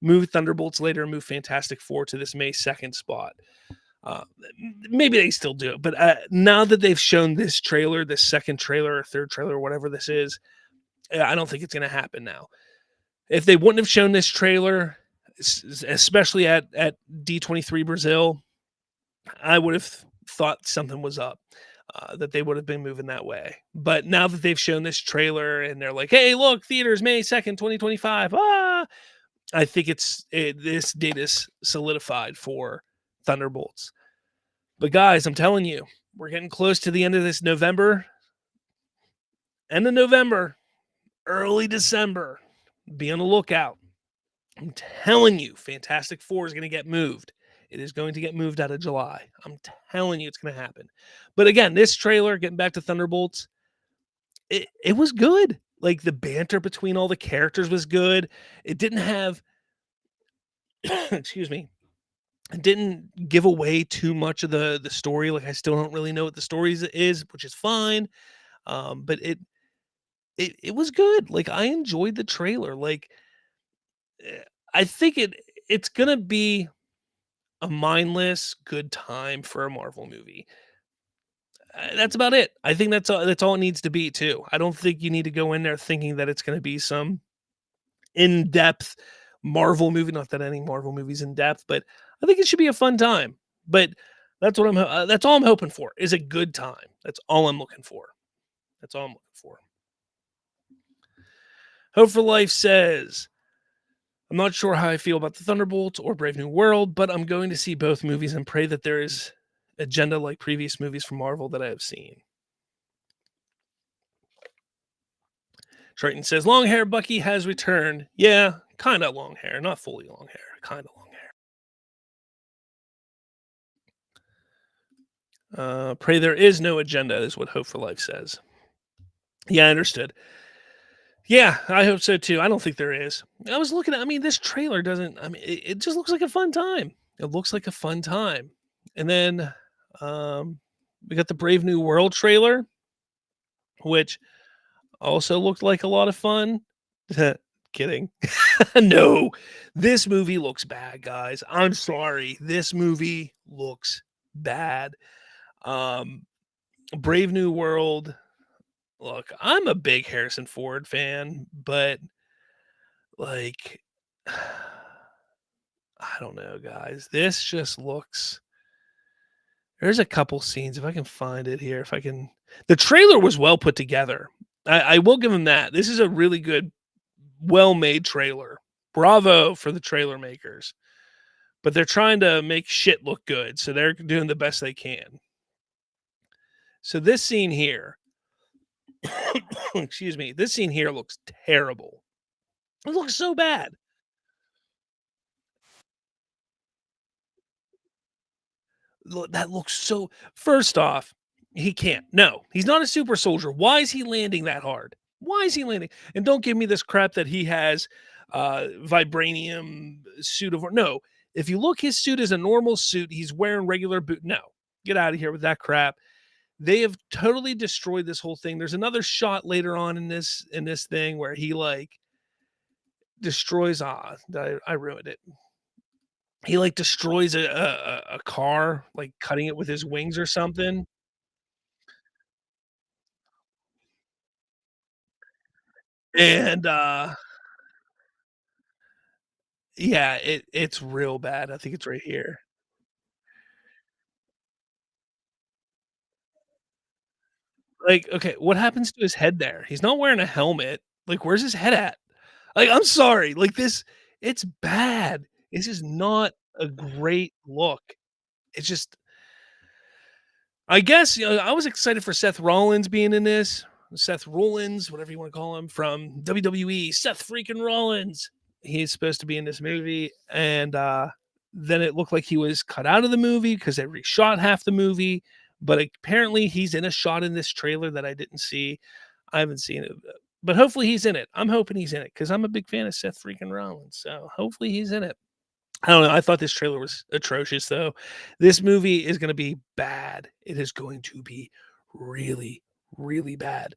move Thunderbolts later and move Fantastic Four to this May 2nd spot. Uh, Maybe they still do it, but now that they've shown this trailer, this second trailer or third trailer, or whatever this is, I don't think it's going to happen now. If they wouldn't have shown this trailer, especially at D23 Brazil, I would have thought something was up. That they would have been moving that way. But now that they've shown this trailer and they're like, hey, look, theaters May 2nd, 2025. I think this date is solidified for Thunderbolts. But guys, I'm telling you, we're getting close to the end of this November. End of November, early December. Be on the lookout. I'm telling you, Fantastic Four is going to get moved. It is going to get moved out of July. I'm telling you it's going to happen. But again, this trailer, getting back to Thunderbolts, it was good. Like the banter between all the characters was good. It didn't have excuse me. It didn't give away too much of the story. Like I still don't really know what the story is, which is fine. But it was good. Like I enjoyed the trailer. Like I think it's gonna be a mindless good time for a Marvel movie. That's about it. I think that's all it needs to be too. I don't think you need to go in there thinking that it's going to be some in-depth Marvel movie. Not that any Marvel movie's in depth, but I think it should be a fun time. But that's all I'm hoping for is a good time. That's all I'm looking for. That's all I'm looking for. Hope for Life says, I'm not sure how I feel about the Thunderbolts or Brave New World, but I'm going to see both movies and pray that there is agenda like previous movies from Marvel that I have seen. Triton says, long hair Bucky has returned. Yeah, kind of long hair, not fully long hair, kind of long hair. Pray there is no agenda is what Hope for Life says. Yeah, I understood. Yeah, I hope so too. I don't think there is. I was looking at, I mean, this trailer doesn't, I mean, it just looks like a fun time. It looks like a fun time. And then we got the Brave New World trailer, which also looked like a lot of fun. Kidding. No, this movie looks bad, guys. I'm sorry. This movie looks bad. Brave New World. Look, I'm a big Harrison Ford fan, but like, I don't know, guys. This just looks. There's a couple scenes, if I can find it here. If I can. The trailer was well put together. I will give him that. This is a really good, well made trailer. Bravo for the trailer makers. But they're trying to make shit look good. So they're doing the best they can. So this scene here, excuse me, this scene here looks terrible. It looks so bad. that looks so. First off, he can't. No, he's not a super soldier. Why is he landing that hard? Why is he landing? And don't give me this crap that he has vibranium suit of no. If you look, his suit is a normal suit. He's wearing regular boot. No, get out of here with that crap. They have totally destroyed this whole thing. There's another shot later on in this thing where he like destroys. I ruined it. He like destroys a car, like cutting it with his wings or something. And yeah, it's real bad. I think it's right here. Like, okay, what happens to his head there? He's not wearing a helmet. Like, where's his head at? Like, I'm sorry. Like this, it's bad. This is not a great look. It's just I guess, I was excited for Seth Rollins being in this. Seth Rollins, whatever you want to call him, from WWE. Seth freaking Rollins. He's supposed to be in this movie, and then it looked like he was cut out of the movie because they reshot half the movie. But apparently, he's in a shot in this trailer that I didn't see. I haven't seen it, but hopefully he's in it. I'm hoping he's in it because I'm a big fan of Seth freaking Rollins. So hopefully he's in it. I don't know. I thought this trailer was atrocious, though. This movie is going to be bad. It is going to be really, really bad.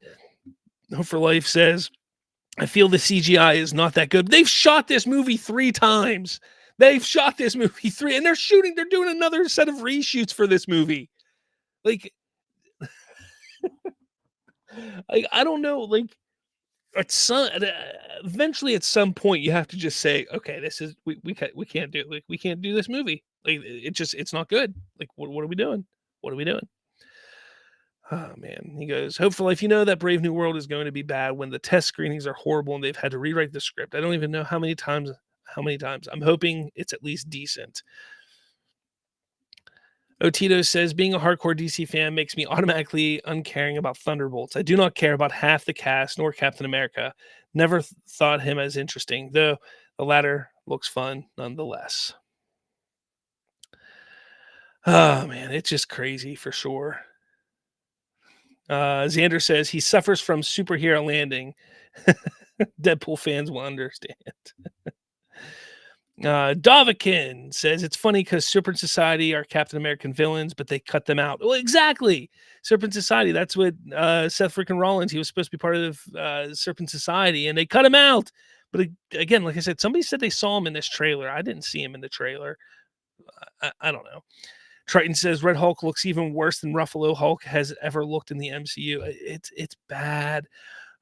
Hope for Life says, I feel the CGI is not that good. They've shot this movie 3 times. They've shot this movie three, and they're doing another set of reshoots for this movie. Like, I don't know. Like, eventually at some point you have to just say, okay, this is we can't do it. Like we can't do this movie. Like it's not good. Like what are we doing? What are we doing? Oh man, he goes. Hopefully, if you know that Brave New World is going to be bad when the test screenings are horrible and they've had to rewrite the script. I don't even know how many times. How many times? I'm hoping it's at least decent. Otito says, being a hardcore DC fan makes me automatically uncaring about Thunderbolts. I do not care about half the cast nor Captain America. Never thought him as interesting, though the latter looks fun nonetheless. Oh, man, it's just crazy for sure. Xander says he suffers from superhero landing. Deadpool fans will understand. Dovikin says it's funny because Serpent Society are Captain American villains, but they cut them out. Well, exactly. Serpent Society. That's what Seth freaking Rollins. He was supposed to be part of Serpent Society, and they cut him out. But again, like I said, somebody said they saw him in this trailer. I didn't see him in the trailer. I don't know. Triton says Red Hulk looks even worse than Ruffalo Hulk has ever looked in the MCU. It's bad.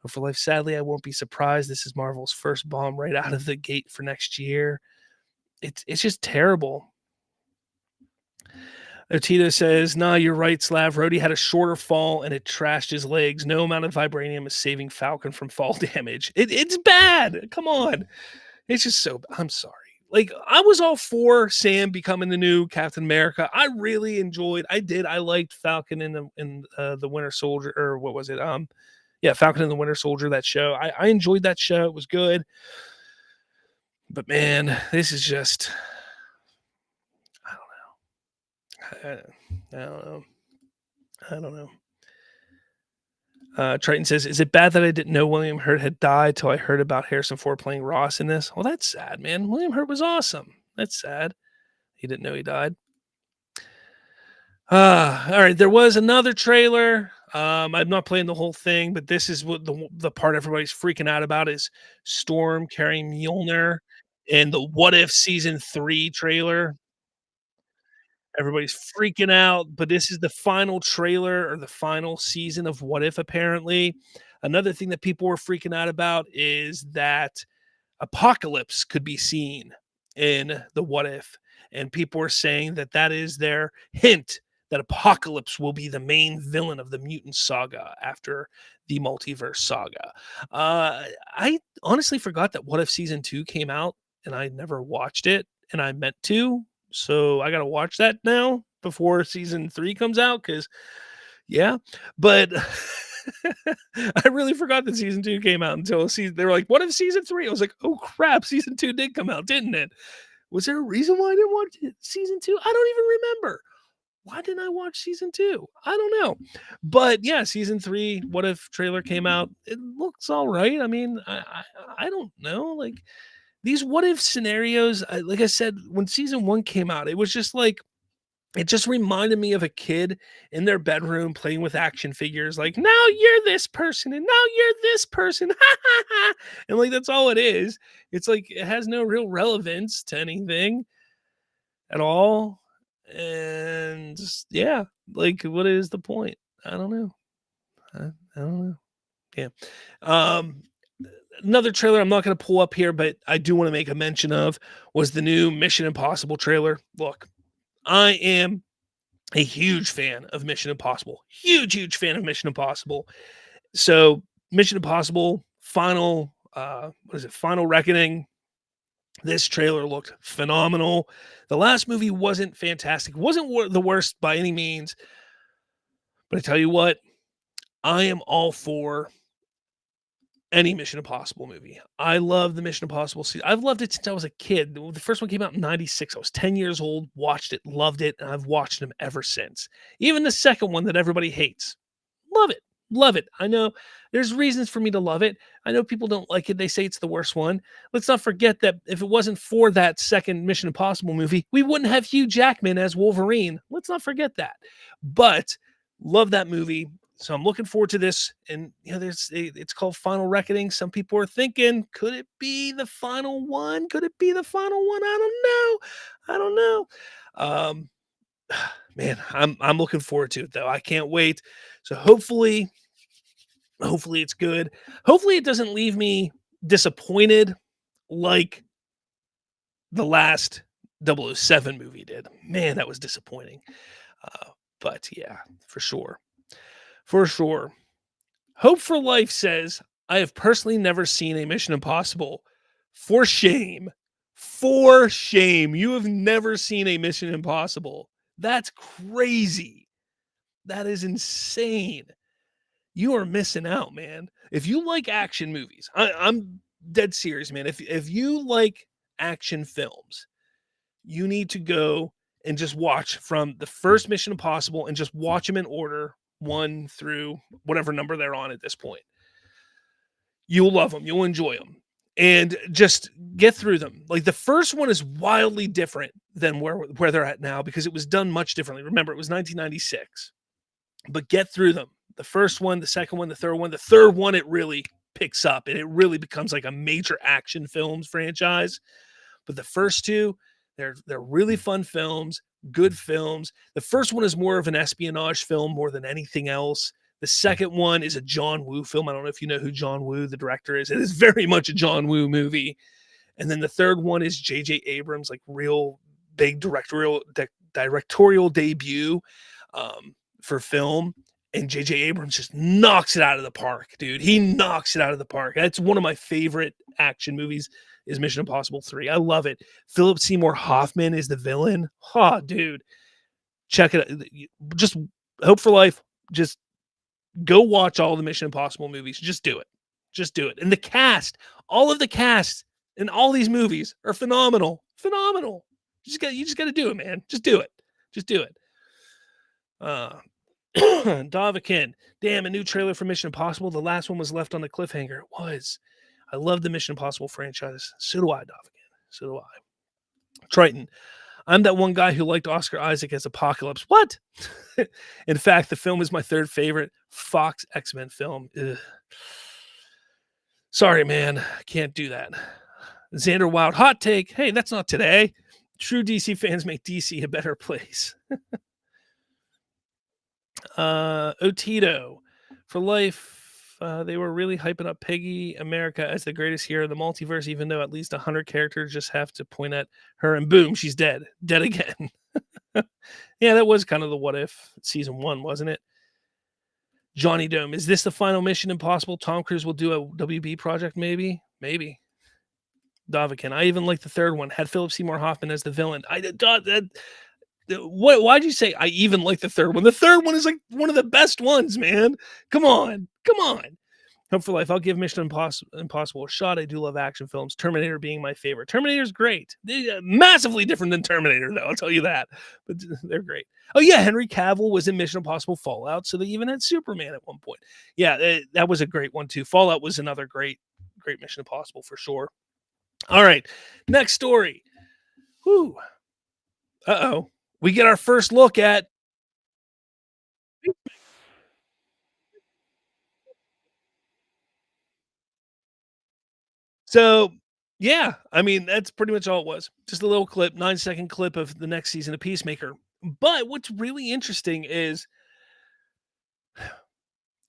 But for life, sadly, I won't be surprised. This is Marvel's first bomb right out of the gate for next year. It's just terrible. Otito says, nah, you're right, Slav. Rhodey had a shorter fall and it trashed his legs. No amount of vibranium is saving Falcon from fall damage. It's bad. Come on. It's just so I'm sorry. Like I was all for Sam becoming the new Captain America. I really enjoyed. I did. I liked Falcon in the Winter Soldier, or what was it? Yeah, Falcon and the Winter Soldier. That show. I enjoyed that show. It was good. But man, this is just I don't know. I don't know. Triton says, "Is it bad that I didn't know William Hurt had died till I heard about Harrison Ford playing Ross in this?" Well, that's sad, man. William Hurt was awesome. That's sad. He didn't know he died. All right. There was another trailer. I'm not playing the whole thing, but this is what the part everybody's freaking out about is Storm carrying Mjolnir and the What If season 3 trailer. Everybody's freaking out, but this is the final trailer or the final season of What If, apparently. Another thing that people were freaking out about is that Apocalypse could be seen in the What If. And people are saying that that is their hint that Apocalypse will be the main villain of the mutant saga after the multiverse saga. I honestly forgot that What If season 2 came out and I never watched it and I meant to. So I got to watch that now before season 3 comes out because, yeah, but I really forgot that season 2 came out until they were like, what if season 3? I was like, oh crap, season 2 did come out, didn't it? Was there a reason why I didn't watch season 2? I don't even remember. why didn't I watch season 2? I don't know. But yeah, season 3, What If trailer came out. It looks all right. I mean, I don't know. Like these what if scenarios, like I said, when season 1 came out, it was just like it just reminded me of a kid in their bedroom playing with action figures, like, now you're this person, and now you're this person. Ha ha ha. And like that's all it is. It's like it has no real relevance to anything at all. And yeah, like what is the point? I don't know. I don't know. Yeah. Um Another trailer I'm not going to pull up here, but I do want to make a mention of was the new Mission Impossible trailer. Look, I am a huge fan of Mission Impossible. Huge fan of Mission Impossible. So Mission Impossible Final what is it? Final Reckoning. This trailer looked phenomenal. The last movie wasn't fantastic. Wasn't the worst by any means. But I tell you what, I am all for any Mission Impossible movie. I love the Mission Impossible series. I've loved it since I was a kid. The first one came out in 96. I was 10 years old, watched it, loved it, and I've watched them ever since. Even the second one that everybody hates. Love it. Love it. I know there's reasons for me to love it. I know people don't like it. They say it's the worst one. Let's not forget that if it wasn't for that second Mission Impossible movie, we wouldn't have Hugh Jackman as Wolverine. Let's not forget that. But love that movie. So I'm looking forward to this. And you know, it's called Final Reckoning. Some people are thinking, could it be the final one? Could it be the final one? I don't know. Man, I'm looking forward to it though. I can't wait. So hopefully it's good. Hopefully it doesn't leave me disappointed like the last 007 movie did. Man, that was disappointing. But yeah, for sure. For sure. Hope for Life says, I have personally never seen a Mission Impossible. For shame. For shame. You have never seen a Mission Impossible. That's crazy. That is insane. You are missing out, man. If you like action movies, I'm dead serious, man. If you like action films, you need to go and just watch from the first Mission Impossible and just watch them in order, 1 through whatever number they're on at this point. You'll love them. You'll enjoy them. And just get through them. Like the first one is wildly different than where they're at now because it was done much differently. Remember, it was 1996. But get through them. The first one, the second one, the third one. The third one, it really picks up and it really becomes like a major action films franchise. But the first two, they're really fun films, good films. The first one is more of an espionage film more than anything else. The second one is a John Woo film. I don't know if you know who John Woo, the director, is. It is very much a John Woo movie. And then the third one is J.J. Abrams, like real big directorial debut for film. And J.J. Abrams just knocks it out of the park, dude. He knocks it out of the park. That's one of my favorite action movies is Mission Impossible 3. I love it. Philip Seymour Hoffman is the villain. Oh, dude. Check it out. Just Hope for Life. Just go watch all the Mission Impossible movies. Just do it. Just do it. And the cast, all of the cast in all these movies are phenomenal. Phenomenal. You just got to do it, man. Just do it. Just do it. Davakin. Damn, a new trailer for Mission Impossible. The last one was left on the cliffhanger. It was. I love the Mission Impossible franchise. So do I, Davakin. So do I. Triton. I'm that one guy who liked Oscar Isaac as Apocalypse. What? In fact, the film is my third favorite Fox X-Men film. Ugh. Sorry, man. I can't do that. Xander Wild. Hot take. Hey, that's not today. True DC fans make DC a better place. Otito. For Life. They were really hyping up Peggy America as the greatest hero in the multiverse, even though at least 100 characters just have to point at her and boom, she's dead. Dead again. Yeah, that was kind of the what if season 1, wasn't it? Johnny Dome. Is this the final Mission Impossible? Tom Cruise will do a WB project, maybe? Maybe. Davakin. I even like the third one. Had Philip Seymour Hoffman as the villain. Why'd you say I even like the third one? The third one is like one of the best ones, man. Come on. Hope for Life. I'll give Impossible a shot. I do love action films. Terminator being my favorite. Terminator's great. Massively different than Terminator, though. I'll tell you that. But they're great. Oh yeah, Henry Cavill was in Mission Impossible Fallout, so they even had Superman at one point. Yeah, that was a great one too. Fallout was another great Mission Impossible for sure. All right, next story. Whew. Uh-oh. We get our first look at so yeah, I mean, that's pretty much all it was. Just a little clip, 9-second clip of the next season of Peacemaker. But what's really interesting is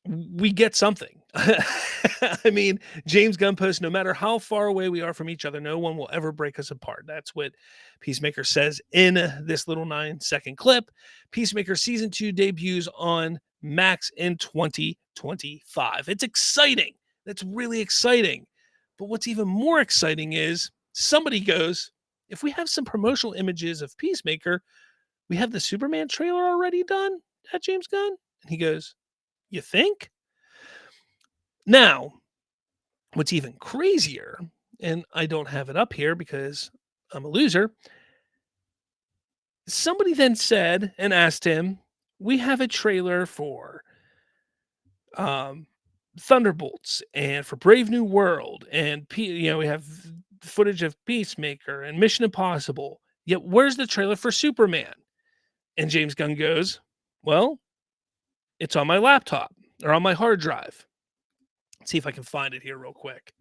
we get something. I mean, James Gunn posts, no matter how far away we are from each other, no one will ever break us apart. That's what Peacemaker says in this little 9-second clip. Peacemaker season 2 debuts on Max in 2025. It's exciting. That's really exciting. But what's even more exciting is somebody goes, if we have some promotional images of Peacemaker, we have the Superman trailer already done at James Gunn? And he goes, you think? Now, what's even crazier, and I don't have it up here because I'm a loser, somebody then said and asked him, we have a trailer for um, Thunderbolts and for Brave New World, and we have footage of Peacemaker and Mission Impossible. Yet, where's the trailer for Superman? And James Gunn goes, well, it's on my laptop or on my hard drive. Let's see if I can find it here real quick.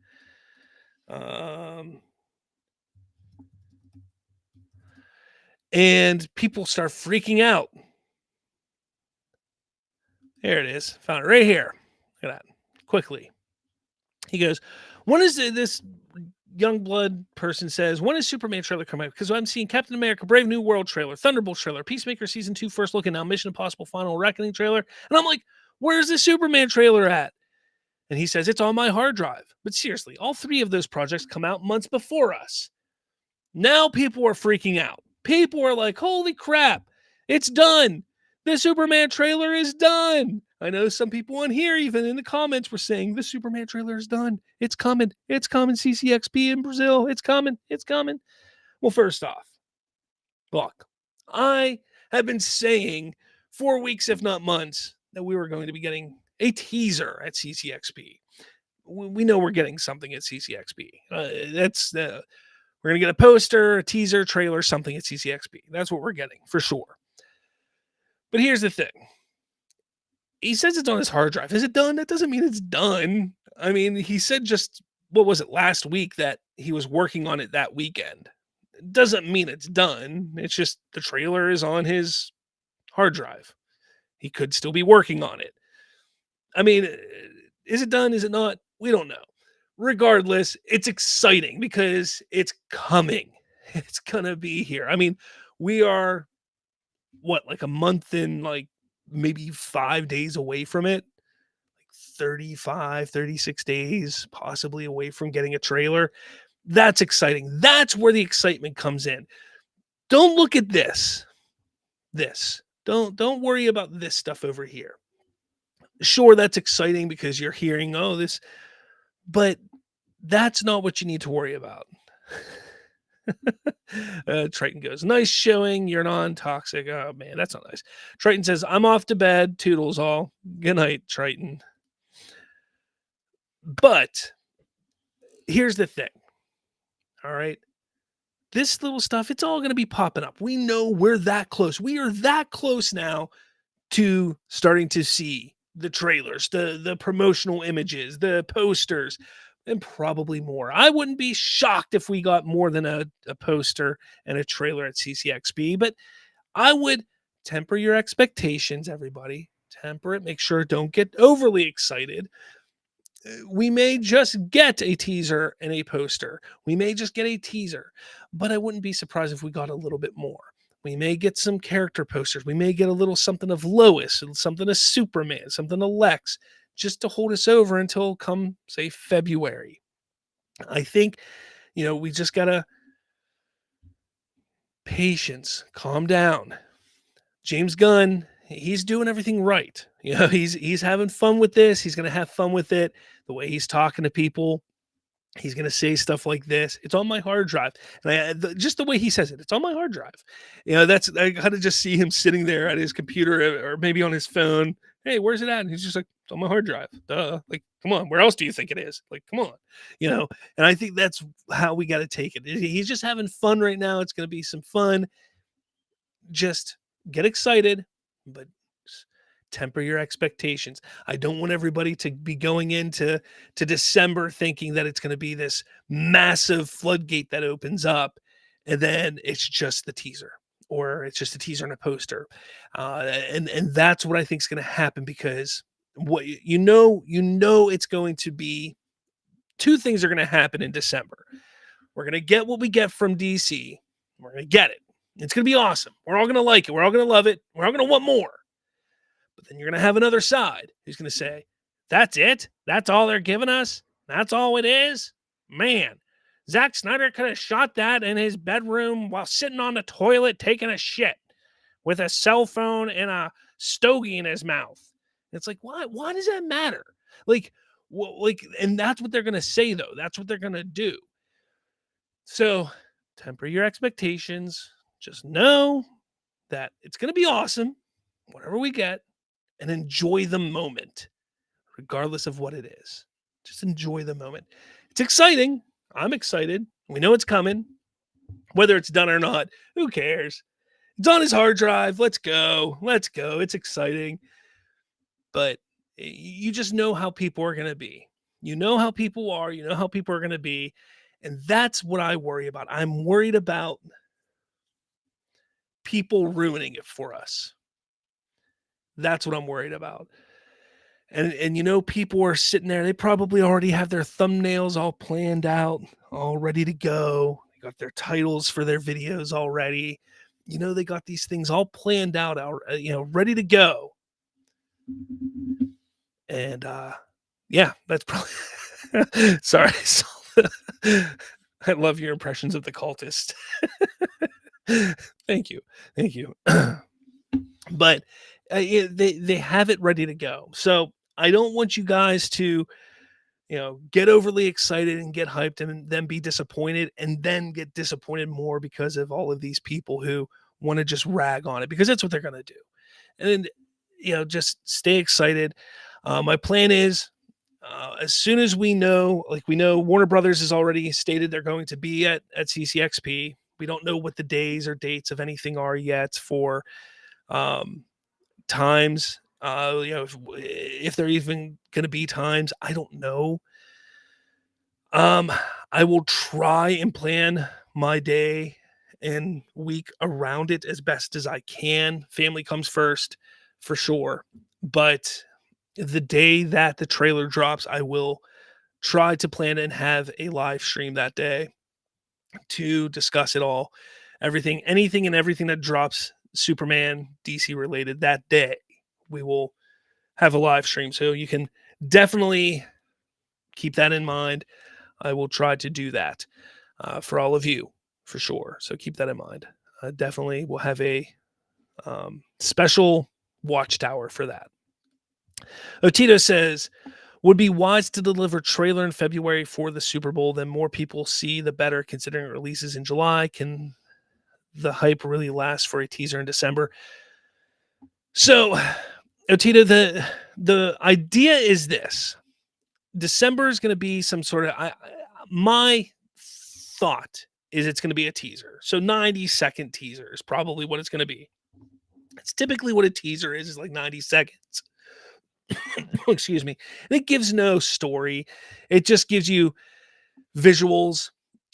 And people start freaking out. There it is. Found it right here. Look at that. Quickly. He goes, when is this young blood person says, when is Superman trailer coming out? Because I'm seeing Captain America, Brave New World trailer, Thunderbolts trailer, Peacemaker season 2 first look, and now Mission Impossible Final Reckoning trailer. And I'm like, where's the Superman trailer at? And he says, it's on my hard drive. But seriously, all 3 of those projects come out months before us. Now people are freaking out. People are like, holy crap, it's done. The Superman trailer is done. I know some people on here, even in the comments, were saying the Superman trailer is done. It's coming. It's coming. CCXP in Brazil. It's coming. It's coming. Well, first off, look, I have been saying 4 weeks, if not months, that we were going to be getting a teaser at CCXP. We know we're getting something at CCXP. We're going to get a poster, a teaser, trailer, something at CCXP. That's what we're getting for sure. But here's the thing. He says it's on his hard drive. Is it done? That doesn't mean it's done. I mean, he said just, what was it, last week that he was working on it that weekend. It doesn't mean it's done. It's just the trailer is on his hard drive. He could still be working on it. I mean, is it done? Is it not? We don't know. Regardless, it's exciting because it's coming. It's going to be here. I mean, we are like a month and like maybe 5 days away from it. Like 35, 36 days possibly away from getting a trailer. That's exciting. That's where the excitement comes in. Don't look at this. Don't worry about this stuff over here. Sure, that's exciting because you're hearing, oh, this, but that's not what you need to worry about. Triton goes, nice showing. You're non-toxic. Oh man, that's not nice. Triton says, I'm off to bed. Toodles all. Good night, Triton. But here's the thing. All right. This little stuff, it's all going to be popping up. We know we're that close. We are that close now to starting to see the trailers, the promotional images, the posters, and probably more. I wouldn't be shocked if we got more than a poster and a trailer at CCXP, but I would temper your expectations, everybody. Temper it. Make sure don't get overly excited. We may just get a teaser and a poster. We may just get a teaser, but I wouldn't be surprised if we got a little bit more. We may get some character posters. We may get a little something of Lois, something of Superman, something of Lex, just to hold us over until come, say, February. I think, we just got to patience, calm down. James Gunn, he's doing everything right. He's having fun with this. He's gonna have fun with it. The way he's talking to people, he's gonna say stuff like this. It's on my hard drive, and just the way he says it, it's on my hard drive. That's I kind of just see him sitting there at his computer or maybe on his phone. Hey, where's it at? And he's just like, it's on my hard drive. Duh. Like, come on, where else do you think it is? Like, come on, you know. And I think that's how we got to take it. He's just having fun right now. It's gonna be some fun. Just get excited, but temper your expectations. I don't want everybody to be going into December thinking that it's going to be this massive floodgate that opens up, and then it's just the teaser, or it's just a teaser and a poster, and that's what I think is going to happen because it's going to be two things are going to happen in December. We're going to get what we get from DC. We're going to get it. It's going to be awesome. We're all going to like it. We're all going to love it. We're all going to want more. But then you're going to have another side who's going to say, that's it? That's all they're giving us? That's all it is? Man, Zack Snyder could have shot that in his bedroom while sitting on the toilet taking a shit with a cell phone and a stogie in his mouth. It's like, why does that matter? And that's what they're going to say, though. That's what they're going to do. So temper your expectations. Just know that it's going to be awesome, whatever we get, and enjoy the moment, regardless of what it is. Just enjoy the moment. It's exciting. I'm excited. We know it's coming. Whether it's done or not, who cares? It's on his hard drive. Let's go. Let's go. It's exciting. But you just know how people are going to be. You know how people are. You know how people are going to be. And that's what I worry about. I'm worried about people ruining it for us. That's what I'm worried about. And people are sitting there. They probably already have their thumbnails all planned out, all ready to go. They got their titles for their videos already. They got these things all planned out, ready to go. And yeah, that's probably sorry. I love your impressions of the cultist. Thank you. But they have it ready to go. So I don't want you guys to, get overly excited and get hyped and then be disappointed and then get disappointed more because of all of these people who want to just rag on it, because that's what they're going to do. And, just stay excited. My plan is, as soon as we know Warner Brothers has already stated they're going to be at CCXP. We don't know what the days or dates of anything are yet for times. If they're even going to be times, I don't know. I will try and plan my day and week around it as best as I can. Family comes first, for sure. But the day that the trailer drops, I will try to plan and have a live stream that day to discuss it all. Anything and everything that drops Superman DC related that day, we will have a live stream. So you can definitely keep that in mind. I will try to do that for all of you, for sure. So keep that in mind. Definitely we'll have a special watchtower for that. Otito says, would be wise to deliver trailer in February for the Super Bowl. Then more people see, the better, considering it releases in July. Can the hype really last for a teaser in December? So, Otito, the idea is this. December is going to be some sort of... my thought is it's going to be a teaser. So 90-second teaser is probably what it's going to be. It's typically what a teaser is like 90 seconds. Excuse me. And it gives no story. It just gives you visuals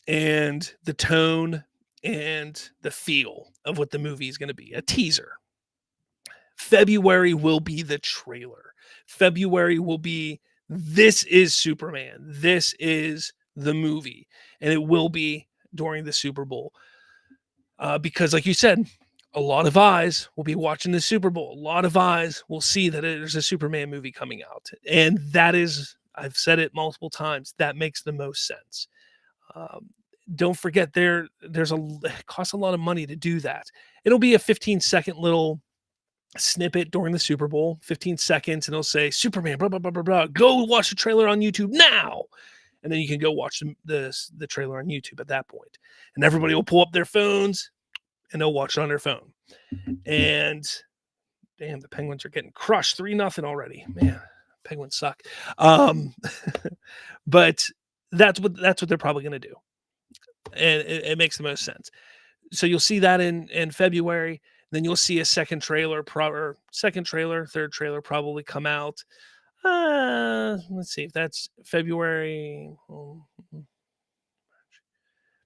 and the tone and the feel of what the movie is going to be. A teaser. February will be the trailer. February will be, this is Superman. This is the movie. And it will be during the Super Bowl. Because like you said, a lot of eyes will be watching the Super Bowl. A lot of eyes will see that there's a Superman movie coming out. And that is, I've said it multiple times, that makes the most sense. Don't forget, it costs a lot of money to do that. It'll be a 15-second little snippet during the Super Bowl, 15 seconds, and it'll say Superman, blah blah blah blah blah. Go watch the trailer on YouTube now, and then you can go watch the trailer on YouTube at that point, and everybody will pull up their phones and they'll watch it on their phone. And damn, the Penguins are getting crushed 3-0 already. Man, Penguins suck. Um, but that's what they're probably going to do, and it makes the most sense. So you'll see that in February. Then you'll see a second trailer, third trailer probably come out. Let's see if that's February.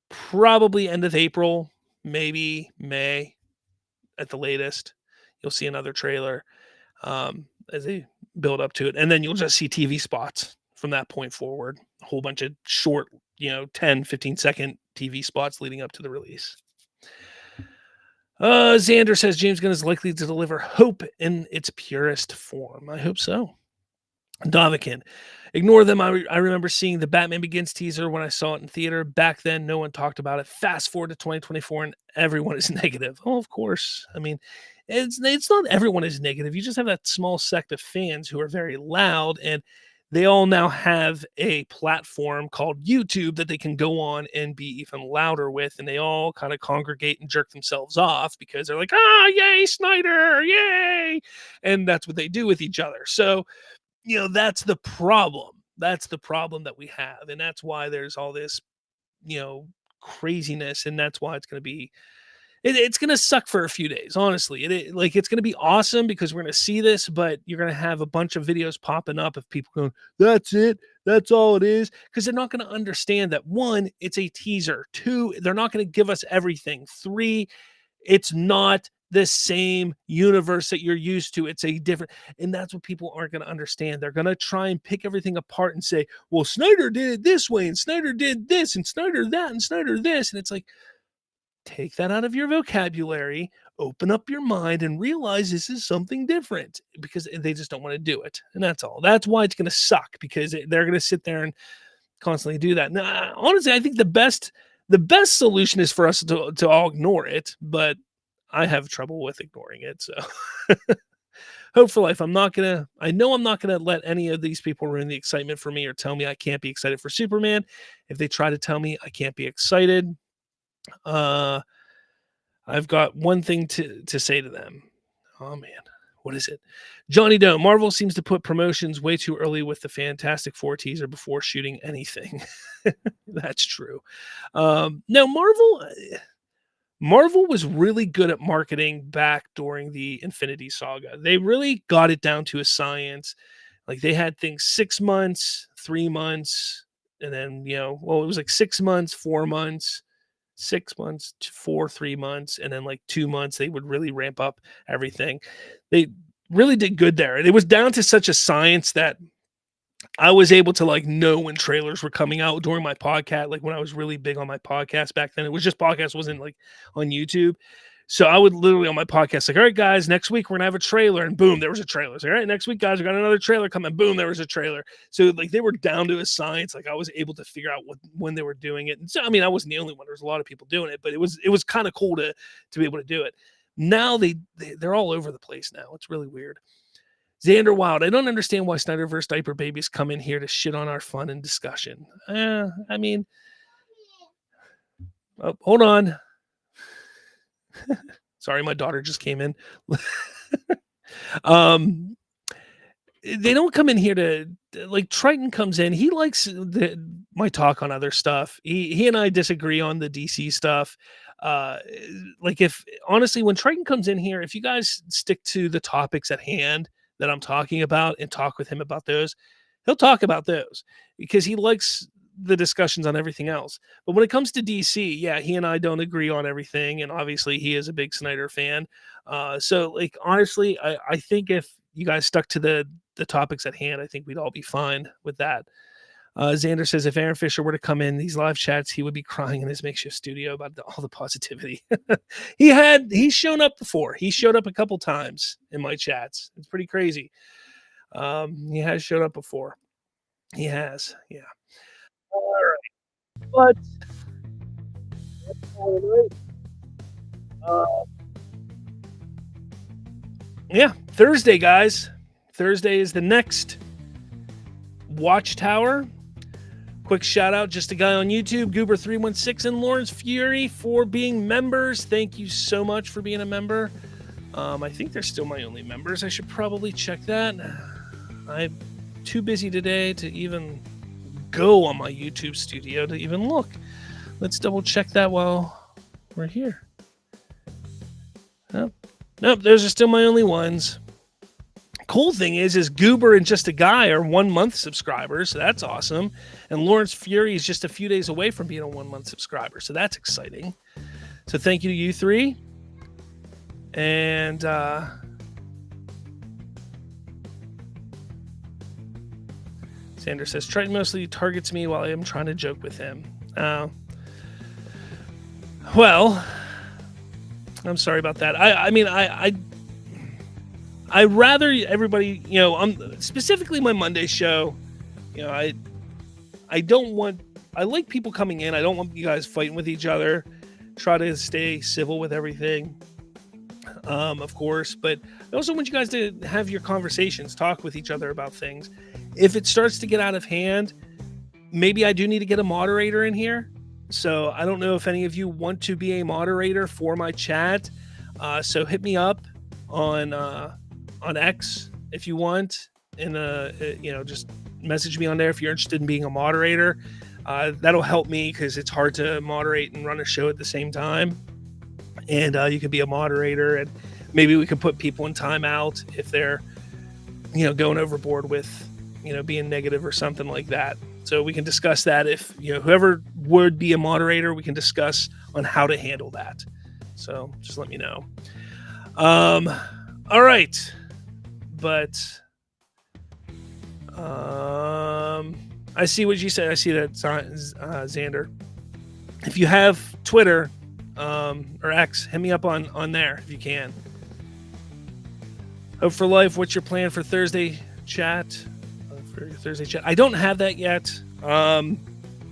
Probably end of April, maybe May at the latest. You'll see another trailer as they build up to it, and then you'll just see TV spots from that point forward. A whole bunch of short, 10, 15-second TV spots leading up to the release. Xander says James Gunn is likely to deliver hope in its purest form. I hope so. Dovikin, ignore them. I remember seeing the Batman Begins teaser when I saw it in theater. Back then, no one talked about it. Fast forward to 2024, and everyone is negative. Oh, of course. I mean, it's not everyone is negative. You just have that small sect of fans who are very loud, and they all now have a platform called YouTube that they can go on and be even louder with, and they all kind of congregate and jerk themselves off because they're like, yay, Snyder, yay, and that's what they do with each other. So, that's the problem. That's the problem that we have, and that's why there's all this, craziness, and that's why it's going to be it's going to suck for a few days, honestly. It's going to be awesome because we're going to see this, but you're going to have a bunch of videos popping up of people going, "That's it. That's all it is," because they're not going to understand that, one, it's a teaser. Two, they're not going to give us everything. Three, it's not the same universe that you're used to. It's a different, and that's what people aren't going to understand. They're going to try and pick everything apart and say, well, Snyder did it this way, and Snyder did this, and Snyder that, and Snyder this. And it's like, take that out of your vocabulary, open up your mind, and realize this is something different, because they just don't want to do it. And that's all. That's why it's going to suck, because they're going to sit there and constantly do that. Now, honestly, I think the best solution is for us to all ignore it, but I have trouble with ignoring it. So hope for life. I know I'm not gonna let any of these people ruin the excitement for me or tell me I can't be excited for Superman. If they try to tell me I can't be excited, uh, I've got one thing to say to them. Oh man, what is it? Johnny Doe. Marvel seems to put promotions way too early with the Fantastic Four teaser before shooting anything. That's true. No, Marvel was really good at marketing back during the Infinity Saga. They really got it down to a science. Like, they had things 6 months, 3 months, and then, it was like 6 months, 4 months, 6 months, 4, 3 months, and then like 2 months they would really ramp up everything. They really did good there. And it was down to such a science that I was able to know when trailers were coming out during my podcast. Like, when I was really big on my podcast back then, it was just podcast, wasn't like on YouTube. So I would literally on my podcast, like, all right, guys, next week we're gonna have a trailer, and boom, there was a trailer. Like, all right, next week, guys, we got another trailer coming. Boom, there was a trailer. So they were down to a science. Like, I was able to figure out when they were doing it. And so, I mean, I wasn't the only one. There was a lot of people doing it, but it was kind of cool to be able to do it. Now they're all over the place now. It's really weird. Xander Wild, I don't understand why Snyderverse diaper babies come in here to shit on our fun and discussion. I mean, hold on. Sorry, my daughter just came in. They don't come in here to like, Triton comes in. He likes my talk on other stuff. He and I disagree on the DC stuff. Like, if honestly, when Triton comes in here, if you guys stick to the topics at hand that I'm talking about and talk with him about those, he'll talk about those because he likes the discussions on everything else. But when it comes to DC, yeah, he and I don't agree on everything. And obviously he is a big Snyder fan. So like, honestly, I think if you guys stuck to the topics at hand, I think we'd all be fine with that. Xander says if Aaron Fisher were to come in these live chats, he would be crying in his makeshift studio about all the positivity. He's shown up before. He showed up a couple times in my chats. It's pretty crazy. He has showed up before. He has, yeah. All right, but uh, Yeah, Thursday, guys. Thursday is the next Watchtower. Quick shout out, just a guy on YouTube, Goober316 and Lawrence Fury for being members. Thank you so much for being a member. I think they're still my only members. I should probably check that. I'm too busy today to even go on my YouTube studio to even look. Let's double check that while we're here. Nope, those are still my only ones. Cool thing is Goober and Just a Guy are 1 month subscribers, so that's awesome. And Lawrence Fury is just a few days away from being a 1 month subscriber, so that's exciting. So thank you to you three. And Xander says Triton mostly targets me while I am trying to joke with him. Well, I'm sorry about that. I rather everybody, specifically my Monday show, I like people coming in. I don't want you guys fighting with each other. Try to stay civil with everything, of course. But I also want you guys to have your conversations, talk with each other about things. If it starts to get out of hand, maybe I do need to get a moderator in here. So I don't know if any of you want to be a moderator for my chat. So hit me up on X if you want, and just message me on there if you're interested in being a moderator. That'll help me because it's hard to moderate and run a show at the same time. And you could be a moderator, and maybe we could put people in timeout if they're going overboard with being negative or something like that. So we can discuss that. If whoever would be a moderator, we can discuss on how to handle that. So just let me know. All right. But I see what you said. I see that, Xander. If you have Twitter or X, hit me up on there if you can. Hope for Life, what's your plan for Thursday chat? I don't have that yet. I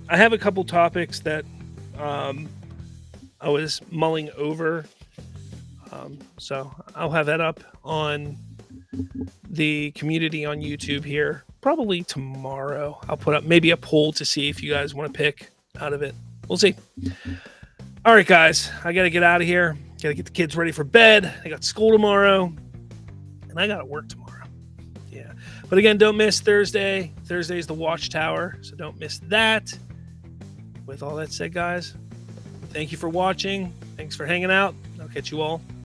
have a couple topics that I was mulling over. So I'll have that up on the community on YouTube here probably tomorrow. I'll put up maybe a poll to see if you guys want to pick out of it. We'll see. All right, guys, I got to get out of here. Got to get the kids ready for bed. I got school tomorrow, and I got to work tomorrow. Yeah. But again, don't miss Thursday. Thursday is the Watchtower, so don't miss that. With all that said, guys, thank you for watching. Thanks for hanging out. I'll catch you all